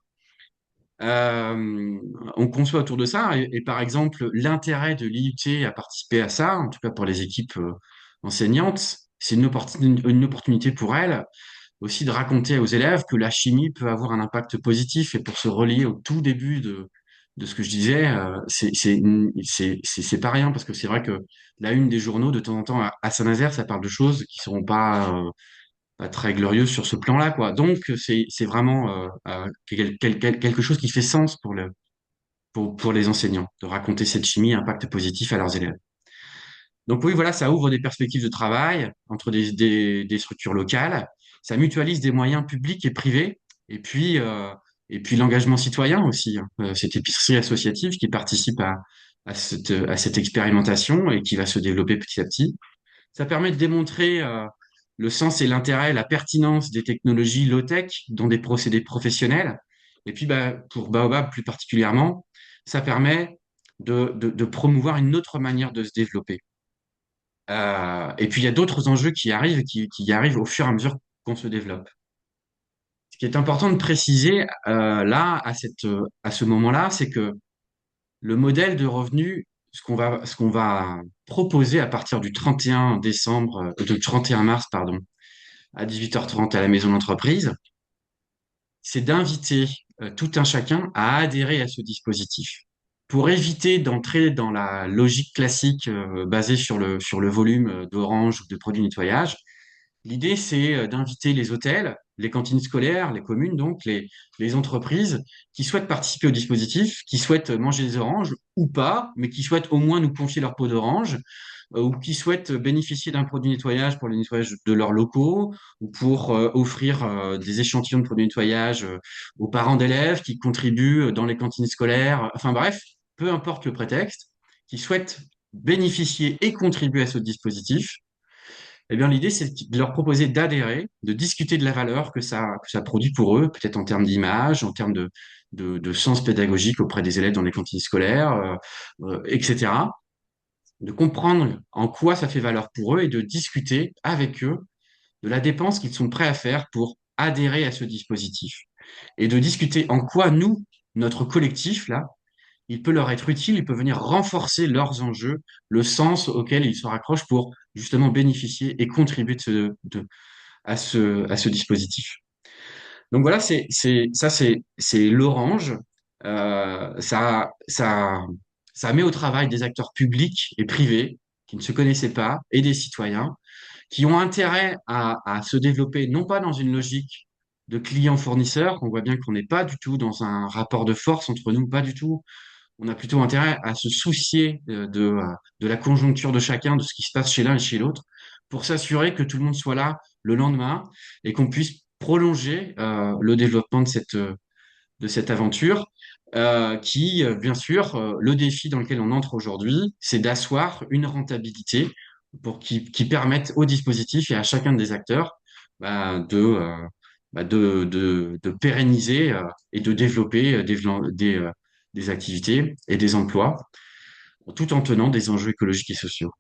On conçoit autour de ça et par exemple l'intérêt de l'IUT à participer à ça, en tout cas pour les équipes enseignantes, c'est une opportunité pour elles aussi de raconter aux élèves que la chimie peut avoir un impact positif. Et pour se relier au tout début de ce que je disais, c'est pas rien parce que c'est vrai que la une des journaux de temps en temps à Saint-Nazaire, ça parle de choses qui seront pas très glorieuses sur ce plan-là, quoi. Donc c'est vraiment quelque chose qui fait sens pour les enseignants de raconter cette chimie impact positif à leurs élèves. Donc oui, voilà, ça ouvre des perspectives de travail entre des structures locales. ça mutualise des moyens publics et privés, et puis, euh, et puis l'engagement citoyen aussi, hein. Cette épicerie associative qui participe à cette expérimentation et qui va se développer petit à petit. Ça permet de démontrer le sens et l'intérêt, la pertinence des technologies low-tech dans des procédés professionnels. Et puis, bah, pour Baobab plus particulièrement, ça permet de promouvoir une autre manière de se développer. Et puis, il y a d'autres enjeux qui arrivent, qui arrivent au fur et à mesure qu'on se développe. Ce qui est important de préciser là, à ce moment-là, c'est que le modèle de revenu, ce qu'on va proposer à partir du 31 décembre, du 31 mars, pardon, à 18h30 à la maison d'entreprise, c'est d'inviter tout un chacun à adhérer à ce dispositif. Pour éviter d'entrer dans la logique classique basée sur le volume d'orange ou de produits de nettoyage, l'idée, c'est d'inviter les hôtels, les cantines scolaires, les communes, donc les entreprises qui souhaitent participer au dispositif, qui souhaitent manger des oranges ou pas, mais qui souhaitent au moins nous confier leur peau d'orange, ou qui souhaitent bénéficier d'un produit de nettoyage pour le nettoyage de leurs locaux, ou pour offrir des échantillons de produits de nettoyage aux parents d'élèves qui contribuent dans les cantines scolaires. Enfin bref, peu importe le prétexte, qui souhaitent bénéficier et contribuer à ce dispositif. Eh bien, l'idée, c'est de leur proposer d'adhérer, de discuter de la valeur que ça produit pour eux, peut-être en termes d'image, en termes de sens pédagogique auprès des élèves dans les cantines scolaires, etc. De comprendre en quoi ça fait valeur pour eux et de discuter avec eux de la dépense qu'ils sont prêts à faire pour adhérer à ce dispositif. Et de discuter en quoi nous, notre collectif, là, il peut leur être utile, il peut venir renforcer leurs enjeux, le sens auquel ils se raccrochent pour justement bénéficier et contribuer à ce dispositif. Donc voilà, c'est l'orange. Ça met au travail des acteurs publics et privés qui ne se connaissaient pas et des citoyens qui ont intérêt à se développer, non pas dans une logique de client-fournisseur, on voit bien qu'on n'est pas du tout dans un rapport de force entre nous, pas du tout. On a plutôt intérêt à se soucier de la conjoncture de chacun, de ce qui se passe chez l'un et chez l'autre, pour s'assurer que tout le monde soit là le lendemain et qu'on puisse prolonger le développement de cette aventure, bien sûr, le défi dans lequel on entre aujourd'hui, c'est d'asseoir une rentabilité qui permette au dispositif et à chacun des acteurs bah, de pérenniser et de développer des activités et des emplois, tout en tenant des enjeux écologiques et sociaux.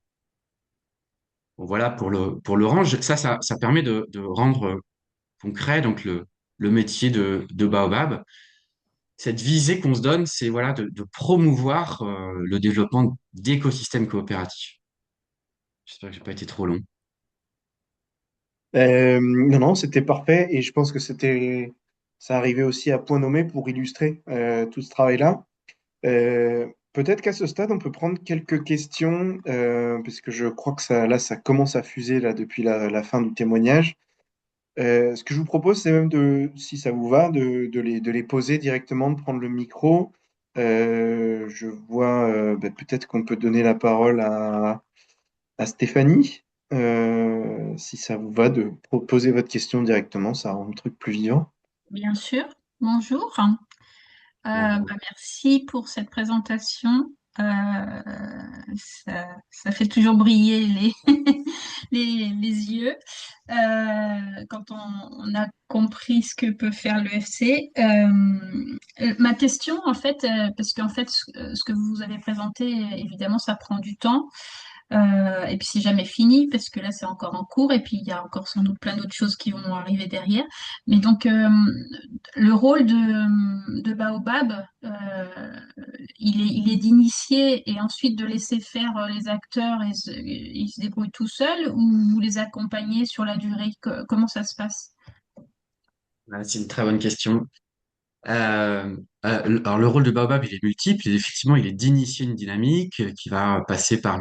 Bon, voilà pour l'orange. Ça permet de rendre concret donc le métier de Baobab. Cette visée qu'on se donne, c'est voilà, de promouvoir le développement d'écosystèmes coopératifs. J'espère que j'ai pas été trop long. Non, non, c'était parfait et je pense que ça arrivait aussi à point nommé pour illustrer tout ce travail-là. Peut-être qu'à ce stade, on peut prendre quelques questions, parce que je crois que ça commence à fuser là, depuis la fin du témoignage. Ce que je vous propose, c'est même si ça vous va, de les poser directement, de prendre le micro. Je vois, peut-être qu'on peut donner la parole à Stéphanie. Si ça vous va de poser votre question directement, ça rend le truc plus vivant. Bien sûr, bonjour. Bonjour. Merci pour cette présentation. Ça fait toujours briller les yeux quand on a compris ce que peut faire l'UFC. Ma question, en fait, parce qu'en fait, ce que vous avez présenté, évidemment, ça prend du temps. Et puis c'est jamais fini parce que là c'est encore en cours et puis il y a encore sans doute plein d'autres choses qui vont arriver derrière. Mais donc le rôle de Baobab, il est d'initier et ensuite de laisser faire les acteurs et ils se débrouillent tout seuls ou vous les accompagnez sur la durée? Comment ça se passe? C'est une très bonne question. Alors le rôle de Baobab, il est multiple. Et effectivement, il est d'initier une dynamique qui va passer par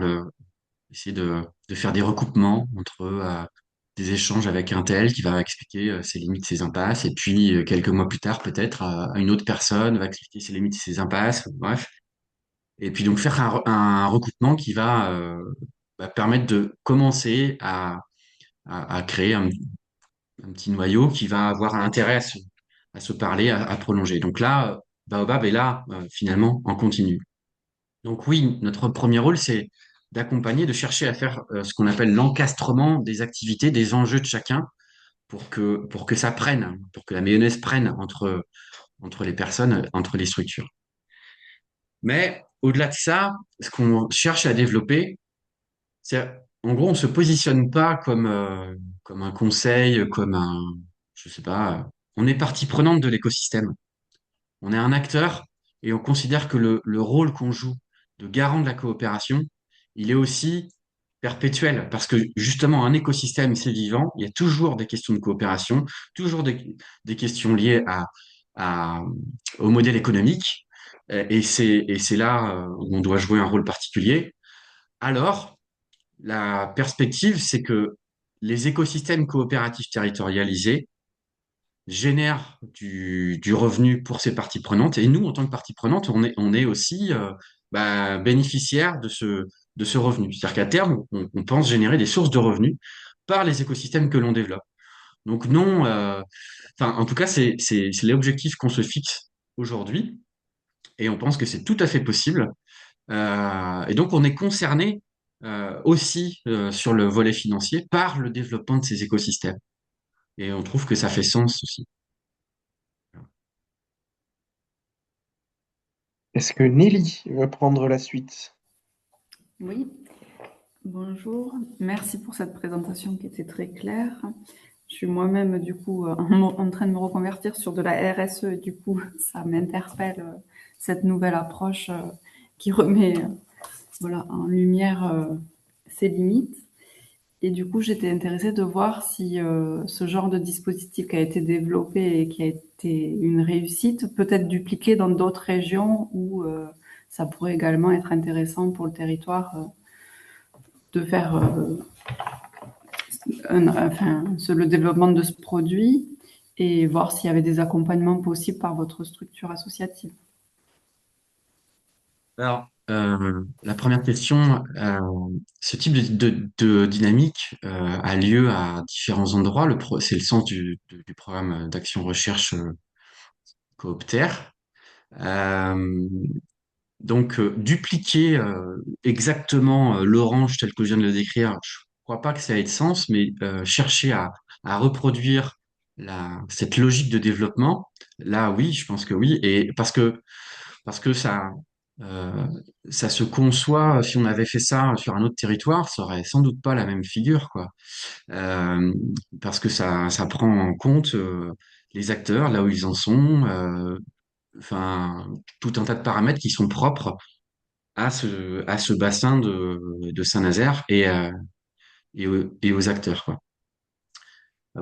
essayer de faire des recoupements entre des échanges avec un tel qui va expliquer ses limites, ses impasses, et puis quelques mois plus tard, peut-être, une autre personne va expliquer ses limites, ses impasses, bref. Et puis donc faire un recoupement qui va permettre de commencer à créer un petit noyau qui va avoir un intérêt à se parler, à prolonger. Donc là, Baobab est là, finalement, en continu. Donc oui, notre premier rôle, c'est d'accompagner, de chercher à faire ce qu'on appelle l'encastrement des activités, des enjeux de chacun pour que ça prenne, pour que la mayonnaise prenne entre les personnes, entre les structures. Mais au-delà de ça, ce qu'on cherche à développer, c'est, en gros, on se positionne pas comme un conseil, comme un, je sais pas, on est partie prenante de l'écosystème. On est un acteur et on considère que le rôle qu'on joue de garant de la coopération, il est aussi perpétuel parce que justement, un écosystème, c'est vivant. Il y a toujours des questions de coopération, toujours des questions liées à, au modèle économique. Et c'est là où on doit jouer un rôle particulier. Alors, la perspective, c'est que les écosystèmes coopératifs territorialisés génèrent du revenu pour ces parties prenantes. Et nous, en tant que partie prenante, on est aussi bénéficiaires de ce revenu. C'est-à-dire qu'à terme, on pense générer des sources de revenus par les écosystèmes que l'on développe. Donc non, enfin, en tout cas, c'est l'objectif qu'on se fixe aujourd'hui. Et on pense que c'est tout à fait possible. Et donc, on est concerné aussi sur le volet financier par le développement de ces écosystèmes. Et on trouve que ça fait sens aussi. Est-ce que Nelly va prendre la suite? Oui, bonjour. Merci pour cette présentation qui était très claire. Je suis moi-même, du coup, en train de me reconvertir sur de la RSE. Et du coup, ça m'interpelle, cette nouvelle approche qui remet voilà, en lumière ses limites. Et du coup, j'étais intéressée de voir si ce genre de dispositif qui a été développé et qui a été une réussite peut être dupliqué dans d'autres régions où ça pourrait également être intéressant pour le territoire de faire le développement de ce produit et voir s'il y avait des accompagnements possibles par votre structure associative. Alors, la première question, ce type de dynamique a lieu à différents endroits. C'est le sens du programme d'action recherche Coopter. Euh, donc, dupliquer exactement l'orange tel que je viens de le décrire, je crois pas que ça ait de sens, mais chercher à reproduire cette logique de développement, là, oui, je pense que oui, et parce que euh, ça se conçoit, si on avait fait ça sur un autre territoire, ça aurait sans doute pas la même figure, quoi. Euh, Parce que ça prend en compte les acteurs, là où ils en sont, enfin, tout un tas de paramètres qui sont propres à ce bassin de Saint-Nazaire et aux acteurs, quoi.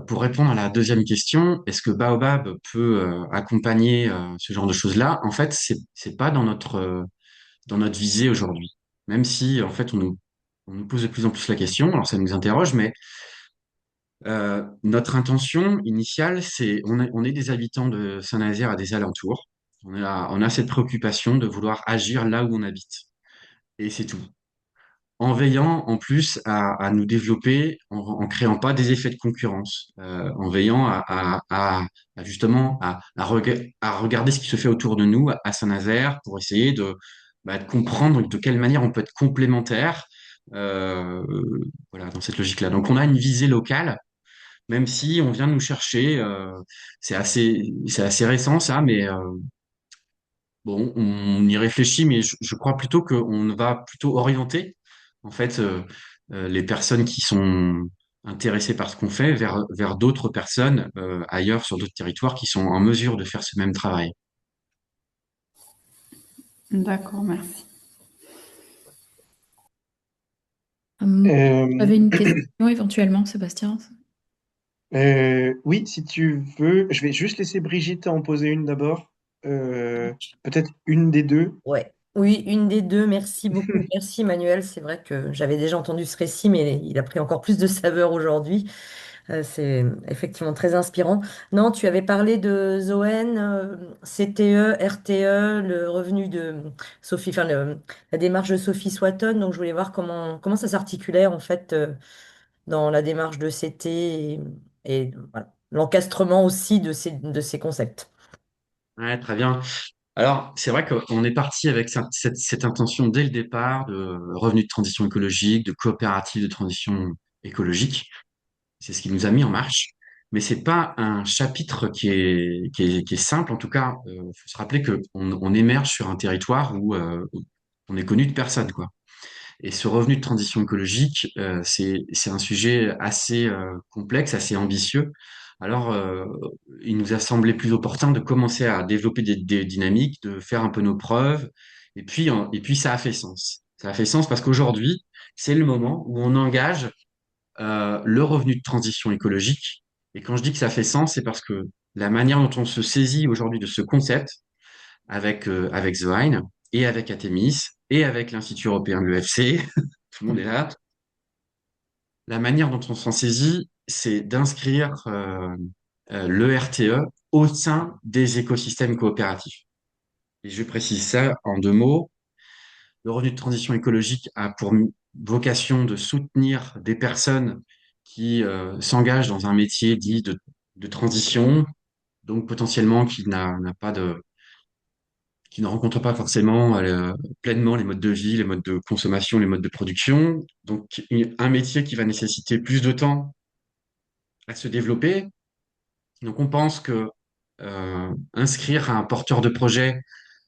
Pour répondre à la deuxième question, est-ce que Baobab peut accompagner ce genre de choses-là? En fait, c'est pas dans notre visée aujourd'hui. Même si, en fait, on nous pose de plus en plus la question, alors ça nous interroge, mais notre intention initiale, on est des habitants de Saint-Nazaire et des alentours. On a cette préoccupation de vouloir agir là où on habite. Et c'est tout. En veillant en plus à nous développer, en créant pas des effets de concurrence, en veillant à justement à regarder ce qui se fait autour de nous à Saint-Nazaire pour essayer de comprendre de quelle manière on peut être complémentaire euh, voilà, dans cette logique-là. Donc on a une visée locale, même si on vient de nous chercher, c'est assez récent ça, mais bon, on y réfléchit, mais je crois plutôt qu'on va plutôt orienter en fait les personnes qui sont intéressées par ce qu'on fait vers d'autres personnes ailleurs sur d'autres territoires qui sont en mesure de faire ce même travail. D'accord, merci. J'avais Euh, une question éventuellement, Sébastien. oui, si tu veux, je vais juste laisser Brigitte en poser une d'abord. Peut-être une des deux. Ouais. Oui, une des deux. Merci beaucoup. Merci, Manuel. C'est vrai que j'avais déjà entendu ce récit, mais il a pris encore plus de saveur aujourd'hui. C'est effectivement très inspirant. Non, tu avais parlé de Zoën, CTE, RTE, le revenu de Sophie, la démarche de Sophie Swatton. Donc, je voulais voir comment ça s'articulait en fait dans la démarche de CT. et voilà, l'encastrement aussi de ces concepts. Ouais, très bien. Alors, c'est vrai qu'on est parti avec cette intention dès le départ de revenu de transition écologique, de coopérative de transition écologique. C'est ce qui nous a mis en marche. Mais c'est pas un chapitre qui est simple. En tout cas, faut se rappeler que on émerge sur un territoire où on est connu de personne, quoi. Et ce revenu de transition écologique, c'est un sujet assez complexe, assez ambitieux. Alors, il nous a semblé plus opportun de commencer à développer des dynamiques, de faire un peu nos preuves, et puis ça a fait sens. Ça a fait sens parce qu'aujourd'hui, c'est le moment où on engage le revenu de transition écologique. Et quand je dis que ça fait sens, c'est parce que la manière dont on se saisit aujourd'hui de ce concept, avec The Hein et avec Atemis et avec l'Institut européen de l'UFC, tout le monde est là. La manière dont on s'en saisit, c'est d'inscrire le RTE au sein des écosystèmes coopératifs. Et je précise ça en 2 mots. Le revenu de transition écologique a pour vocation de soutenir des personnes qui s'engagent dans un métier dit de transition, donc potentiellement qui ne rencontre pas forcément pleinement les modes de vie, les modes de consommation, les modes de production. Donc, un métier qui va nécessiter plus de temps à se développer. Donc, on pense que inscrire un porteur de projet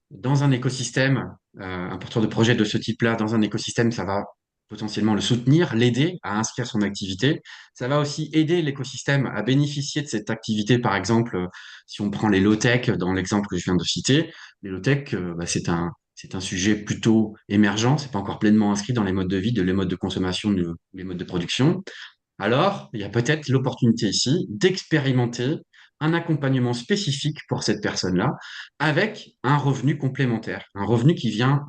dans un écosystème, un porteur de projet de ce type-là dans un écosystème, ça va potentiellement le soutenir, l'aider à inscrire son activité. Ça va aussi aider l'écosystème à bénéficier de cette activité. Par exemple, si on prend les low-tech dans l'exemple que je viens de citer, les low-tech, bah, c'est un sujet plutôt émergent. C'est pas encore pleinement inscrit dans les modes de vie, les modes de consommation, les modes de production. Alors, il y a peut-être l'opportunité ici d'expérimenter un accompagnement spécifique pour cette personne-là avec un revenu complémentaire, un revenu qui vient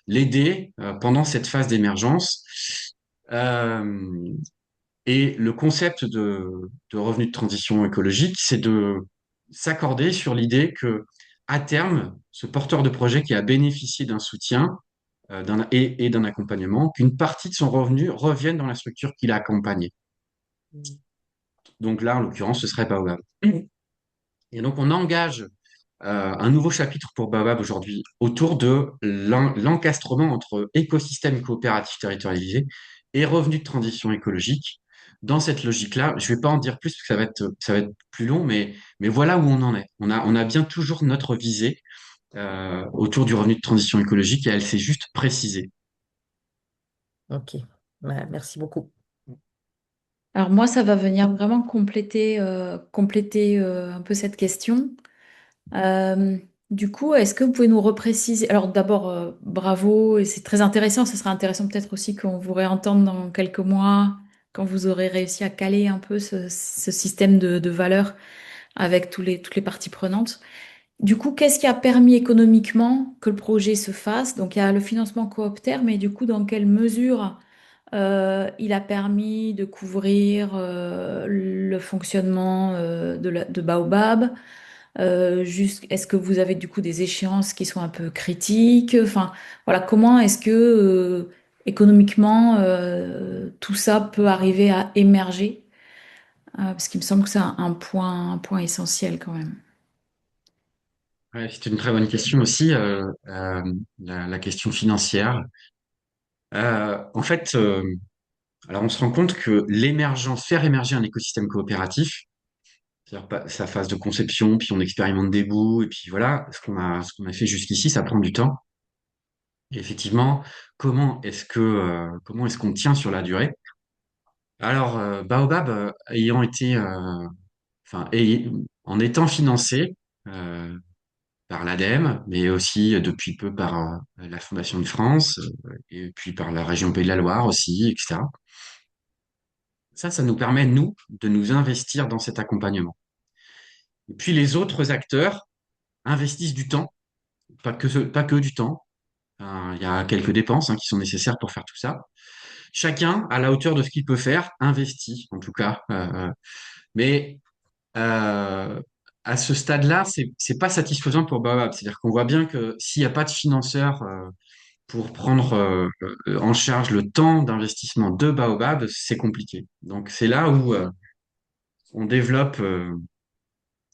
l'aider pendant cette phase d'émergence. Euh, et le concept de revenu de transition écologique, c'est de s'accorder sur l'idée que, à terme, ce porteur de projet qui a bénéficié d'un soutien et d'un accompagnement, qu'une partie de son revenu revienne dans la structure qui l'a accompagné. Donc là, en l'occurrence, ce serait Baobab. Et donc, on engage un nouveau chapitre pour Baobab aujourd'hui autour de l'encastrement entre écosystème coopératif territorialisé et revenus de transition écologique. Dans cette logique-là, je ne vais pas en dire plus parce que ça va être plus long, mais voilà où on en est. On a bien toujours notre visée autour du revenu de transition écologique et elle s'est juste précisée. Ok. Merci beaucoup. Alors moi, ça va venir vraiment compléter un peu cette question. Euh, du coup, est-ce que vous pouvez nous repréciser? Alors d'abord, bravo, et c'est très intéressant. Ce sera intéressant peut-être aussi qu'on vous réentende dans quelques mois, quand vous aurez réussi à caler un peu ce système de valeurs avec toutes les parties prenantes. Du coup, qu'est-ce qui a permis économiquement que le projet se fasse? Donc il y a le financement cooptère, mais du coup, dans quelle mesure il a permis de couvrir le fonctionnement de Baobab? Est-ce que vous avez du coup des échéances qui sont un peu critiques? Enfin, voilà, comment est-ce que économiquement tout ça peut arriver à émerger? Parce qu'il me semble que c'est un point essentiel quand même. Ouais, c'est une très bonne question aussi, la question financière. En fait, alors on se rend compte que faire émerger un écosystème coopératif, c'est-à-dire sa phase de conception, puis on expérimente des bouts, et puis voilà, ce qu'on a fait jusqu'ici, ça prend du temps. Et effectivement, comment est-ce qu'on tient sur la durée? Alors, Baobab, enfin, en étant financé euh, par l'ADEME, mais aussi depuis peu par la Fondation de France, et puis par la région Pays de la Loire aussi, etc. Ça nous permet, nous, de nous investir dans cet accompagnement. Et puis les autres acteurs investissent du temps, pas que du temps. Il y a quelques dépenses qui sont nécessaires pour faire tout ça. Chacun, à la hauteur de ce qu'il peut faire, investit, en tout cas. Mais euh, à ce stade-là, c'est pas satisfaisant pour Baobab. C'est-à-dire qu'on voit bien que s'il n'y a pas de financeur pour prendre en charge le temps d'investissement de Baobab, c'est compliqué. Donc c'est là où on développe.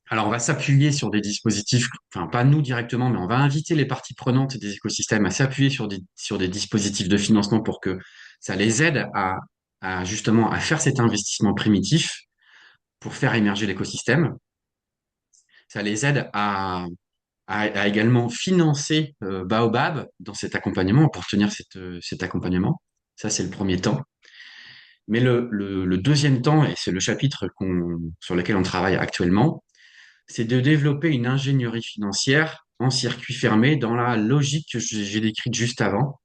Alors, on va s'appuyer sur des dispositifs, enfin, pas nous directement, mais on va inviter les parties prenantes des écosystèmes à s'appuyer sur des dispositifs de financement pour que ça les aide justement à faire cet investissement primitif pour faire émerger l'écosystème. Ça les aide à également financer Baobab dans cet accompagnement, pour tenir cet accompagnement. Ça, c'est le premier temps. Mais le deuxième temps, et c'est le chapitre sur lequel on travaille actuellement, c'est de développer une ingénierie financière en circuit fermé dans la logique que j'ai décrite juste avant.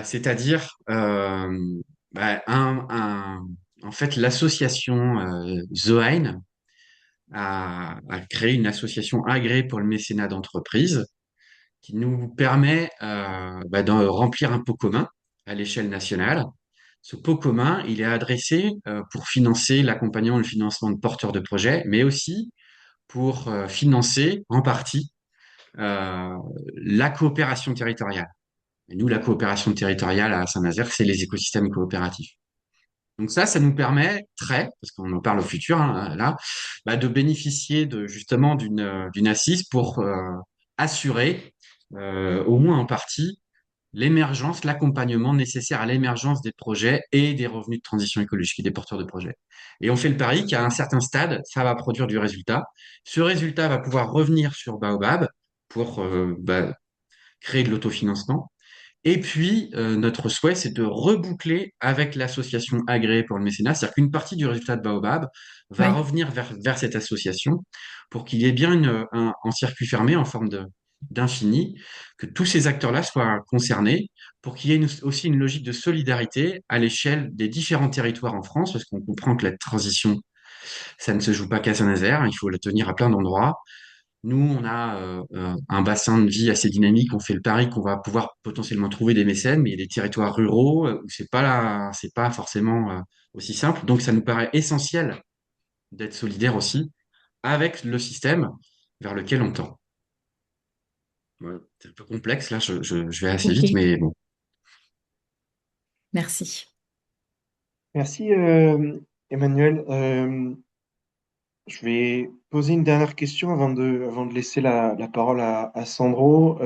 C'est-à-dire, bah, en fait, l'association Zoein a créé une association agréée pour le mécénat d'entreprise qui nous permet de remplir un pot commun à l'échelle nationale. Ce pot commun, il est adressé pour financer l'accompagnement et le financement de porteurs de projets, mais aussi pour financer en partie euh, la coopération territoriale. Et nous, la coopération territoriale à Saint-Nazaire, c'est les écosystèmes coopératifs. Donc ça nous permet parce qu'on en parle au futur, hein, là, de bénéficier justement d'une assise pour assurer au moins en partie l'émergence, l'accompagnement nécessaire à l'émergence des projets et des revenus de transition écologique et des porteurs de projets. Et on fait le pari qu'à un certain stade, ça va produire du résultat. Ce résultat va pouvoir revenir sur Baobab pour créer de l'autofinancement. Et puis, notre souhait, c'est de reboucler avec l'association agréée pour le mécénat, c'est-à-dire qu'une partie du résultat de Baobab va Oui. revenir vers cette association pour qu'il y ait bien en circuit fermé, en forme d'infini, que tous ces acteurs-là soient concernés, pour qu'il y ait aussi une logique de solidarité à l'échelle des différents territoires en France, parce qu'on comprend que la transition, ça ne se joue pas qu'à Saint-Nazaire, il faut la tenir à plein d'endroits. Nous, on a un bassin de vie assez dynamique. On fait le pari qu'on va pouvoir potentiellement trouver des mécènes, mais il y a des territoires ruraux où c'est pas forcément aussi simple. Donc, ça nous paraît essentiel d'être solidaire aussi avec le système vers lequel on tend. Ouais, c'est un peu complexe là. Je vais assez Ok, vite, mais bon. merci. Merci Emmanuel. Je vais poser une dernière question avant de laisser la parole à Sandro.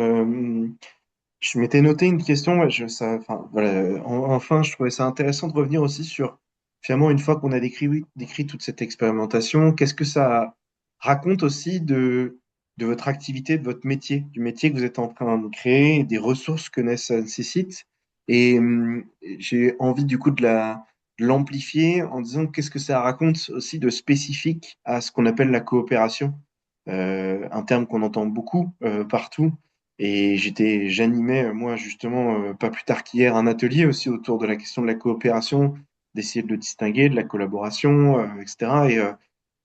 Je m'étais noté une question, ouais, enfin, voilà, enfin, je trouvais ça intéressant de revenir aussi sur, finalement, une fois qu'on a décrit toute cette expérimentation, qu'est-ce que ça raconte aussi de votre activité, de votre métier, du métier que vous êtes en train de créer, des ressources que ça nécessite. Et j'ai envie du coup de l'amplifier en disant qu'est-ce que ça raconte aussi de spécifique à ce qu'on appelle la coopération, un terme qu'on entend beaucoup partout. Et j'animais, moi, justement, pas plus tard qu'hier, un atelier aussi autour de la question de la coopération, d'essayer de le distinguer, de la collaboration, etc.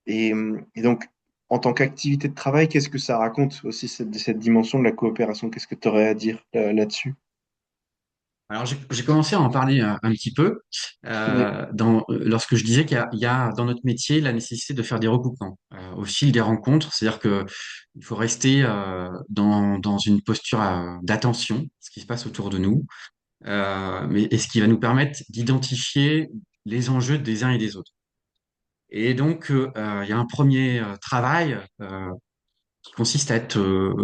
Et donc, en tant qu'activité de travail, qu'est-ce que ça raconte aussi, cette dimension de la coopération? Qu'est-ce que tu aurais à dire là-dessus? Alors, j'ai commencé à en parler un petit peu Oui, lorsque je disais qu'il y a dans notre métier la nécessité de faire des recoupements au fil des rencontres. C'est-à-dire que il faut rester dans une posture d'attention à ce qui se passe autour de nous, et ce qui va nous permettre d'identifier les enjeux des uns et des autres. Et donc, il y a un premier travail qui consiste à être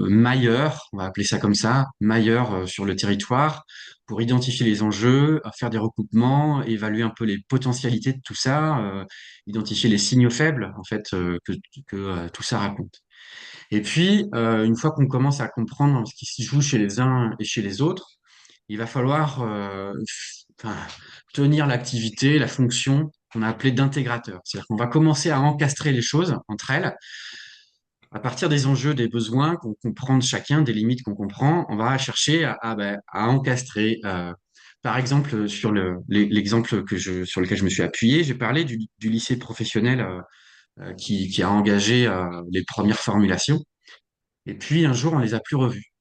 mailleur, on va appeler ça comme ça, mailleur sur le territoire, pour identifier les enjeux, à faire des recoupements, évaluer un peu les potentialités de tout ça, identifier les signaux faibles en fait que tout ça raconte. Et puis, une fois qu'on commence à comprendre ce qui se joue chez les uns et chez les autres, il va falloir enfin, tenir l'activité, la fonction qu'on a appelée d'intégrateur. C'est-à-dire qu'on va commencer à encastrer les choses entre elles à partir des enjeux, des besoins qu'on comprend de chacun, des limites qu'on comprend, on va chercher à encastrer. Par exemple, sur l'exemple sur lequel je me suis appuyé, j'ai parlé du lycée professionnel qui a engagé les premières formulations. Et puis un jour, on les a plus revus.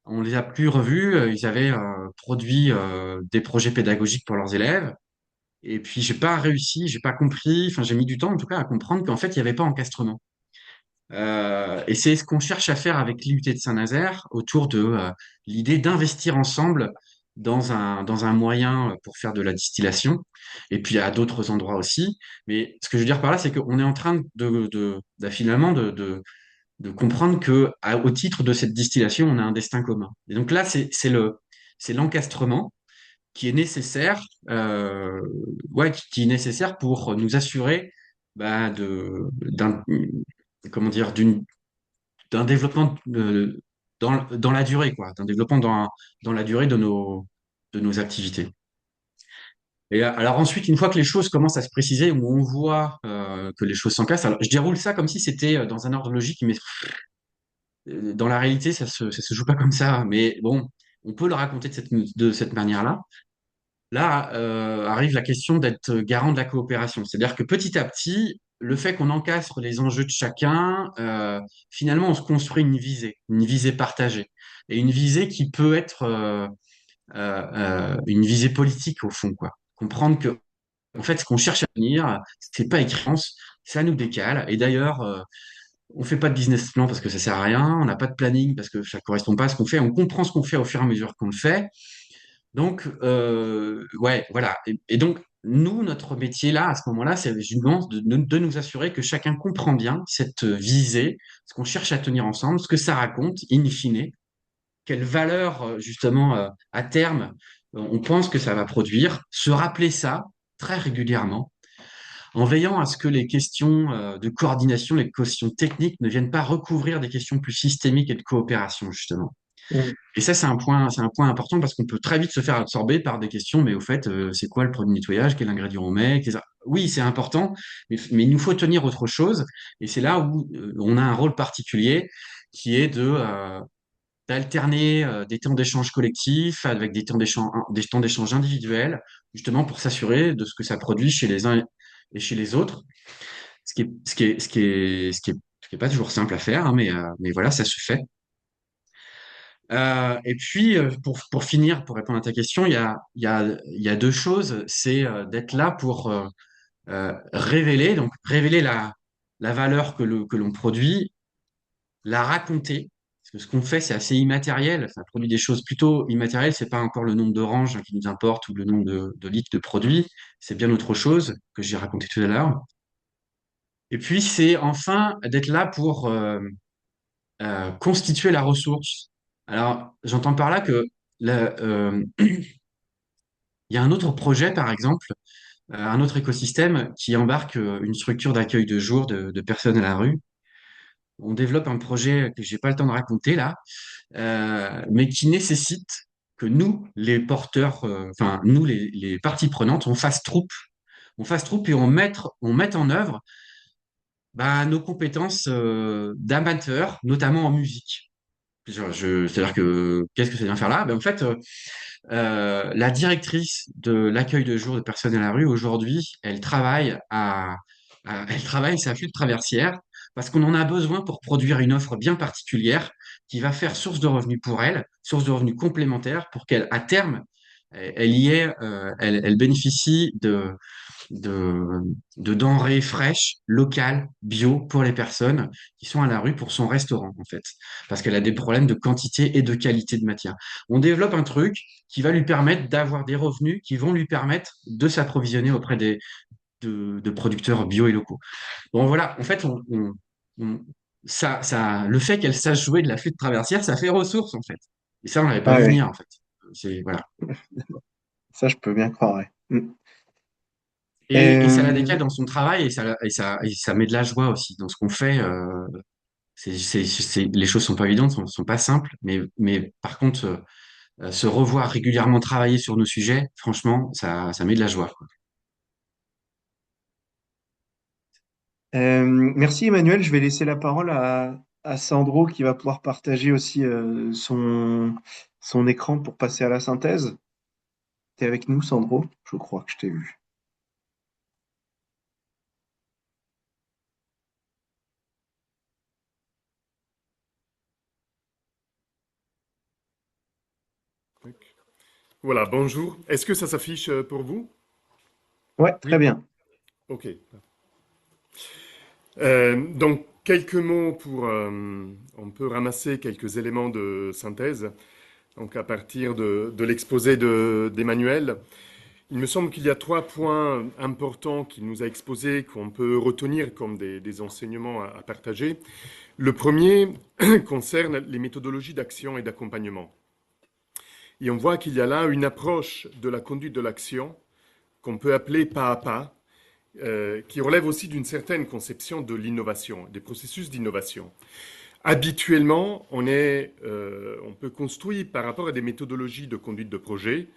On les a plus revus. Ils avaient produit des projets pédagogiques pour leurs élèves. Et puis j'ai pas compris. Enfin, j'ai mis du temps en tout cas à comprendre qu'en fait, il n'y avait pas encastrement. Et c'est ce qu'on cherche à faire avec l'IUT de Saint-Nazaire autour de l'idée d'investir ensemble dans un moyen pour faire de la distillation, et puis à d'autres endroits aussi. Mais ce que je veux dire par là, c'est qu'on est en train finalement de comprendre que, au titre de cette distillation, on a un destin commun. Et donc là, c'est l'encastrement qui est nécessaire, qui est nécessaire pour nous assurer bah, comment dire, d'un développement dans la durée, quoi, d'un développement dans la durée de nos activités. Et alors ensuite, une fois que les choses commencent à se préciser, où on voit que les choses s'encastrent, alors je déroule ça comme si c'était dans un ordre logique, mais dans la réalité, ça se joue pas comme ça. Mais bon, on peut le raconter de cette manière-là. Là, arrive la question d'être garant de la coopération. C'est-à-dire que petit à petit, le fait qu'on encastre les enjeux de chacun, finalement, on se construit une visée partagée. Et une visée qui peut être une visée politique, au fond, quoi. Comprendre que, en fait, ce qu'on cherche à venir, c'est pas écrit, ça nous décale. Et d'ailleurs, on fait pas de business plan parce que ça sert à rien, on n'a pas de planning parce que ça correspond pas à ce qu'on fait, on comprend ce qu'on fait au fur et à mesure qu'on le fait. Donc, ouais, voilà. Et donc, nous, notre métier là, à ce moment-là, c'est justement de nous assurer que chacun comprend bien cette visée, ce qu'on cherche à tenir ensemble, ce que ça raconte, in fine, quelle valeur, justement, à terme, on pense que ça va produire, se rappeler ça très régulièrement, en veillant à ce que les questions, de coordination, les questions techniques ne viennent pas recouvrir des questions plus systémiques et de coopération, justement. Mm. Et ça, c'est un point important parce qu'on peut très vite se faire absorber par des questions, mais au fait, c'est quoi le produit de nettoyage? Quel ingrédient on met? Oui, c'est important, mais il nous faut tenir autre chose. Et c'est là où on a un rôle particulier qui est d'alterner des temps d'échange collectifs avec des temps d'échange individuels, justement pour s'assurer de ce que ça produit chez les uns et chez les autres. Ce qui est pas toujours simple à faire, hein, mais voilà, ça se fait. Et puis, pour finir, pour répondre à ta question, il y a deux choses. C'est d'être là pour révéler la valeur que l'on produit, la raconter. Parce que ce qu'on fait, c'est assez immatériel. Ça produit des choses plutôt immatérielles. C'est pas encore le nombre d'oranges qui nous importe ou le nombre de litres de produits. C'est bien autre chose que j'ai raconté tout à l'heure. Et puis, c'est enfin d'être là pour constituer la ressource. Alors, j'entends par là que il y a un autre projet, par exemple, un autre écosystème qui embarque une structure d'accueil de jour de personnes à la rue. On développe un projet que j'ai pas le temps de raconter là, mais qui nécessite que nous, les porteurs, enfin nous, les parties prenantes, on fasse troupe et on mette en œuvre bah, nos compétences d'amateurs, notamment en musique. C'est-à-dire que qu'est-ce que ça vient faire là? Ben, en fait, la directrice de l'accueil de jour des personnes à la rue, aujourd'hui, elle travaille sa flûte traversière parce qu'on en a besoin pour produire une offre bien particulière qui va faire source de revenus pour elle, source de revenus complémentaires pour qu'elle, à terme, elle y ait, elle bénéficie de, de denrées fraîches, locales, bio pour les personnes qui sont à la rue pour son restaurant, en fait, parce qu'elle a des problèmes de quantité et de qualité de matière. On développe un truc qui va lui permettre d'avoir des revenus qui vont lui permettre de s'approvisionner auprès de producteurs bio et locaux. Bon, voilà, en fait, on- le fait qu'elle sache jouer de la flûte traversière, ça fait ressource, en fait. Et ça, on l'avait pas Ah vu oui, venir, en fait. Voilà. ça je peux bien croire. Ouais. Mm. Et ça la décale Euh, dans son travail et ça met de la joie aussi dans ce qu'on fait. Les choses sont pas évidentes, sont pas simples, mais par contre, se revoir régulièrement travailler sur nos sujets, franchement, ça met de la joie, quoi. merci Emmanuel, je vais laisser la parole à Sandro qui va pouvoir partager aussi son écran pour passer à la synthèse. T'es avec nous, Sandro? Je crois que je t'ai vu. Voilà, bonjour. Est-ce que ça s'affiche pour vous? Ouais, très Oui, bien. ok. Donc, quelques mots pour... on peut ramasser quelques éléments de synthèse. donc à partir de l'exposé d'Emmanuel. Il me semble qu'il y a 3 points importants qu'il nous a exposés qu'on peut retenir comme des enseignements à partager. Le premier concerne les méthodologies d'action et d'accompagnement. Et on voit qu'il y a là une approche de la conduite de l'action qu'on peut appeler pas à pas, qui relève aussi d'une certaine conception de l'innovation, des processus d'innovation. Habituellement, on peut construire par rapport à des méthodologies de conduite de projet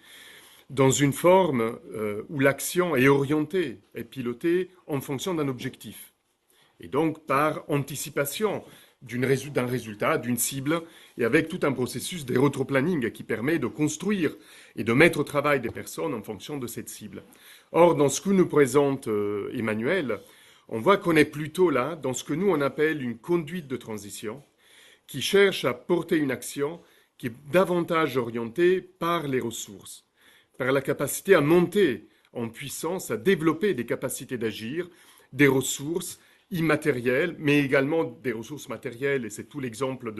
dans une forme où l'action est orientée, est pilotée en fonction d'un objectif. Et donc par anticipation d'un résultat, d'une cible, et avec tout un processus de rétroplanning qui permet de construire et de mettre au travail des personnes en fonction de cette cible. Or, dans ce que nous présente Emmanuel, on voit qu'on est plutôt là dans ce que nous on appelle une conduite de transition, qui cherche à porter une action qui est davantage orientée par les ressources, par la capacité à monter en puissance, à développer des capacités d'agir, des ressources immatérielles, mais également des ressources matérielles, et c'est tout l'exemple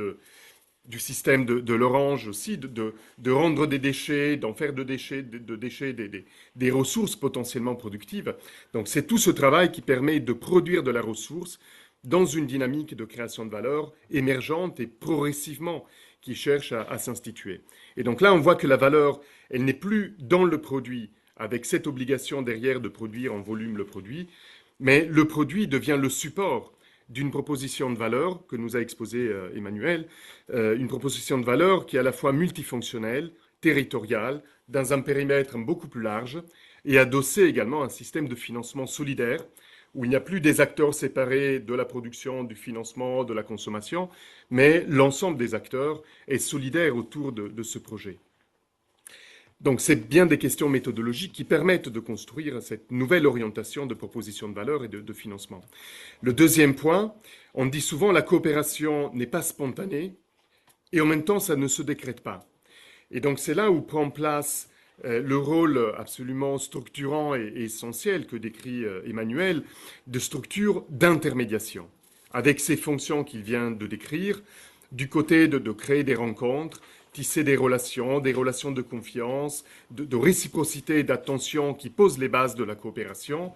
du système de l'Orange aussi, de rendre des déchets, d'en faire de déchets des ressources potentiellement productives. Donc c'est tout ce travail qui permet de produire de la ressource dans une dynamique de création de valeur émergente et progressivement qui cherche à s'instituer. Et donc là, on voit que la valeur, elle n'est plus dans le produit, avec cette obligation derrière de produire en volume le produit, mais le produit devient le support d'une proposition de valeur que nous a exposé Emmanuel, une proposition de valeur qui est à la fois multifonctionnelle, territoriale, dans un périmètre beaucoup plus large, et adossée également à un système de financement solidaire, où il n'y a plus des acteurs séparés de la production, du financement, de la consommation, mais l'ensemble des acteurs est solidaire autour de ce projet. Donc c'est bien des questions méthodologiques qui permettent de construire cette nouvelle orientation de proposition de valeur et de financement. Le deuxième point, on dit souvent la coopération n'est pas spontanée et en même temps ça ne se décrète pas. Et donc c'est là où prend place le rôle absolument structurant et essentiel que décrit Emmanuel de structure d'intermédiation, avec ces fonctions qu'il vient de décrire, du côté de créer des rencontres, tisser des relations de confiance, de réciprocité et d'attention qui posent les bases de la coopération.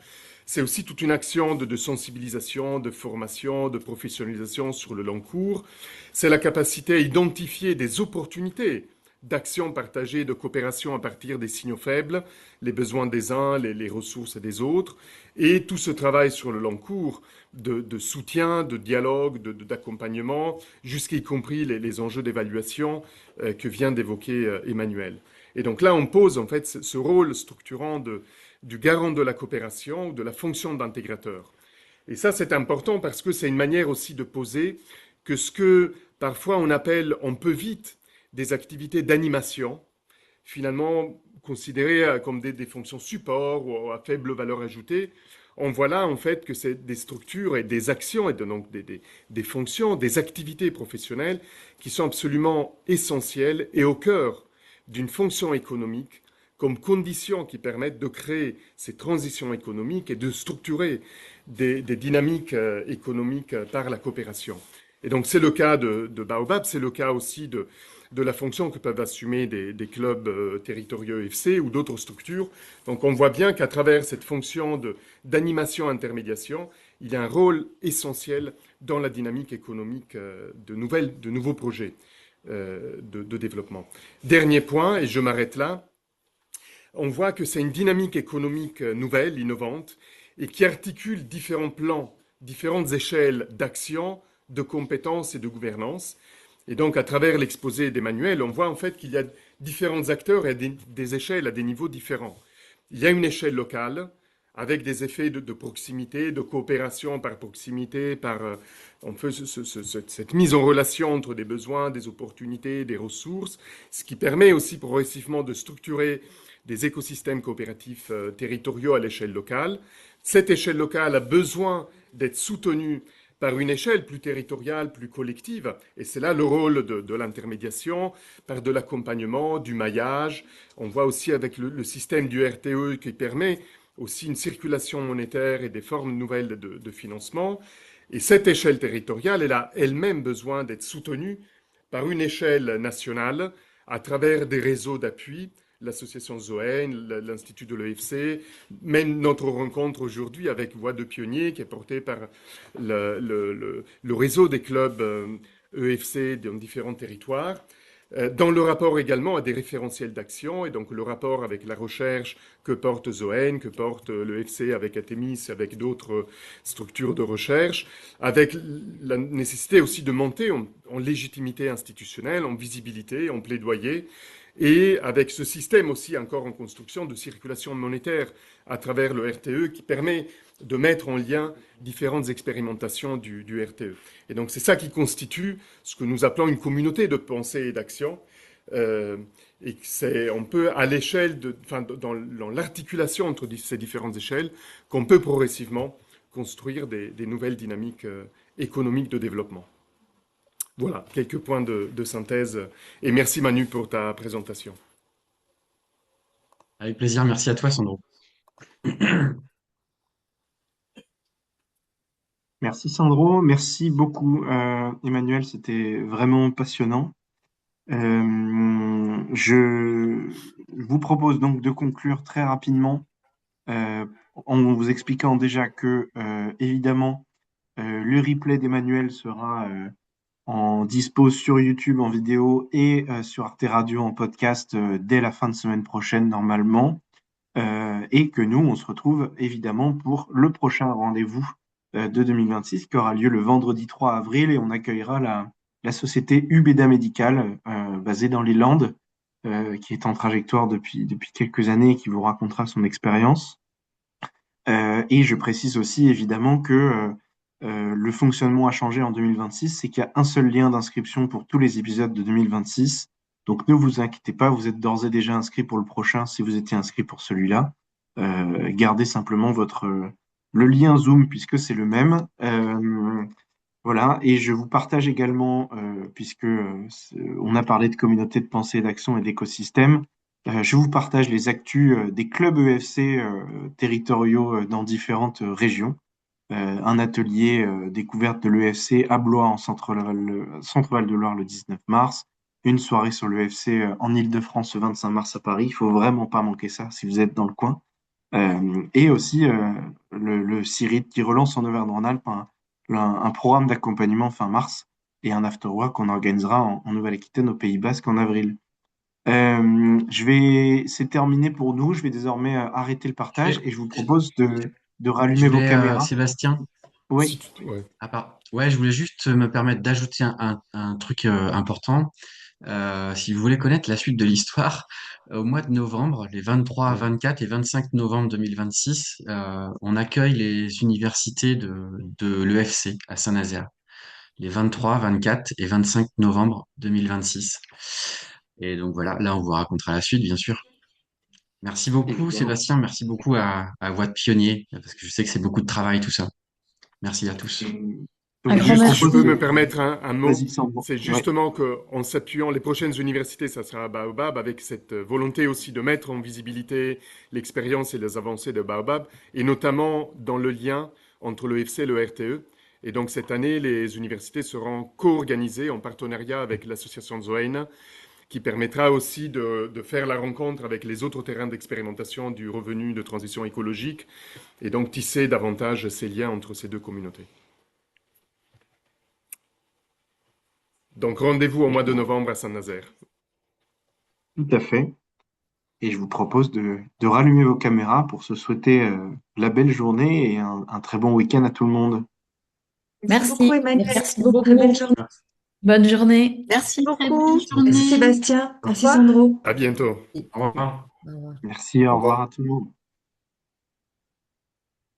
C'est aussi toute une action de sensibilisation, de formation, de professionnalisation sur le long cours. C'est la capacité à identifier des opportunités d'action partagée, de coopération à partir des signaux faibles, les besoins des uns, les ressources des autres, et tout ce travail sur le long cours de soutien, de dialogue, d'accompagnement, jusqu'y compris les enjeux d'évaluation que vient d'évoquer Emmanuel. Et donc là, on pose en fait ce rôle structurant du garant de la coopération, de la fonction d'intégrateur. Et ça, c'est important parce que c'est une manière aussi de poser que ce que parfois on peut vite des activités d'animation, finalement considérées comme des fonctions support ou à faible valeur ajoutée. On voit là en fait que c'est des structures et des actions et donc des fonctions, des activités professionnelles qui sont absolument essentielles et au cœur d'une fonction économique comme conditions qui permettent de créer ces transitions économiques et de structurer des dynamiques économiques par la coopération. Et donc c'est le cas de Baobab, c'est le cas aussi de la fonction que peuvent assumer des clubs territoriaux FC ou d'autres structures. Donc on voit bien qu'à travers cette fonction d'animation-intermédiation, il y a un rôle essentiel dans la dynamique économique de nouveaux projets de développement. Dernier point, et je m'arrête là, on voit que c'est une dynamique économique nouvelle, innovante, et qui articule différents plans, différentes échelles d'action, de compétences et de gouvernance. Et donc, à travers l'exposé d'Emmanuel, on voit en fait qu'il y a différents acteurs et des échelles à des niveaux différents. Il y a une échelle locale, avec des effets de proximité, de coopération par proximité, on fait cette mise en relation entre des besoins, des opportunités, des ressources, ce qui permet aussi progressivement de structurer des écosystèmes coopératifs territoriaux à l'échelle locale. Cette échelle locale a besoin d'être soutenue par une échelle plus territoriale, plus collective. Et c'est là le rôle de l'intermédiation, par de l'accompagnement, du maillage. On voit aussi avec le système du RTE qui permet aussi une circulation monétaire et des formes nouvelles de financement. Et cette échelle territoriale, elle a elle-même besoin d'être soutenue par une échelle nationale à travers des réseaux d'appui, l'association Zoen, l'Institut de l'EFC, même notre rencontre aujourd'hui avec Voix de Pionniers qui est portée par le réseau des clubs EFC dans différents territoires. Dans le rapport également à des référentiels d'action, et donc le rapport avec la recherche que porte Zoen, que porte l'EFC avec Atemis, avec d'autres structures de recherche, avec la nécessité aussi de monter en légitimité institutionnelle, en visibilité, en plaidoyer, et avec ce système aussi encore en construction de circulation monétaire à travers le RTE qui permet de mettre en lien différentes expérimentations du RTE. Et donc c'est ça qui constitue ce que nous appelons une communauté de pensée et d'action. Et c'est on peut à l'échelle, dans l'articulation entre ces différentes échelles, qu'on peut progressivement construire des nouvelles dynamiques économiques de développement. Voilà, quelques points de synthèse. Et merci Manu pour ta présentation. Avec plaisir, merci à toi, Sandro. Merci Sandro, merci beaucoup Emmanuel, c'était vraiment passionnant. Je vous propose donc de conclure très rapidement en vous expliquant déjà que évidemment le replay d'Emmanuel sera en dispose sur YouTube en vidéo et sur Arte Radio en podcast dès la fin de semaine prochaine normalement. Et que nous, on se retrouve évidemment pour le prochain rendez-vous de 2026 qui aura lieu le vendredi 3 avril et on accueillera la société Ubeda Médicale basée dans les Landes qui est en trajectoire depuis quelques années et qui vous racontera son expérience. Et je précise aussi évidemment que le fonctionnement a changé en 2026, c'est qu'il y a un seul lien d'inscription pour tous les épisodes de 2026. Donc ne vous inquiétez pas, vous êtes d'ores et déjà inscrit pour le prochain si vous étiez inscrit pour celui-là. Gardez simplement le lien Zoom puisque c'est le même. Voilà, et je vous partage également, puisque on a parlé de communauté de pensée, d'action et d'écosystème, je vous partage les actus des clubs EFC territoriaux dans différentes régions. Un atelier découverte de l'EFC à Blois en Centre-Val de Loire le 19 mars, une soirée sur l'EFC en Île-de-France le 25 mars à Paris. Il faut vraiment pas manquer ça si vous êtes dans le coin. Et aussi le CIRID qui relance en Auvergne-Rhône-Alpes un programme d'accompagnement fin mars et un afterwork qu'on organisera en Nouvelle-Aquitaine au Pays Basque en avril. C'est terminé pour nous. Je vais désormais arrêter le partage et je vous propose de rallumer vos caméras. Sébastien, Oui, Ouais. ouais, je voulais juste me permettre d'ajouter un truc important. Si vous voulez connaître la suite de l'histoire, au mois de novembre, les 23, 24 et 25 novembre 2026, on accueille les universités de l'EFC à Saint-Nazaire. Les 23, 24 et 25 novembre 2026. Et donc voilà, là on vous racontera la suite, bien sûr. Merci beaucoup, évidemment. Sébastien. Merci beaucoup à Voix de Pionnier, parce que je sais que c'est beaucoup de travail, tout ça. Merci à tous. Donc, Un grand Juste, merci. je peux me permettre un mot. Vas-y, Sandro. C'est justement qu'en s'appuyant, les prochaines universités, ça sera à Baobab, avec cette volonté aussi de mettre en visibilité l'expérience et les avancées de Baobab, et notamment dans le lien entre le FC et le RTE. Et donc cette année, les universités seront co-organisées en partenariat avec l'association Zoein, qui permettra aussi de faire la rencontre avec les autres terrains d'expérimentation du revenu de transition écologique, et donc tisser davantage ces liens entre ces deux communautés. Donc rendez-vous au mois de novembre à Saint-Nazaire. Tout à fait. Et je vous propose de rallumer vos caméras pour se souhaiter la belle journée et un très bon week-end à tout le monde. Merci. beaucoup, Emmanuel. Merci beaucoup. Très belle journée. Bonne journée. Merci Très beaucoup. belle journée. Merci Sébastien. Au Merci revoir. Sandro. À bientôt. Au revoir. Au revoir. Merci, au Au revoir. revoir à tout le monde.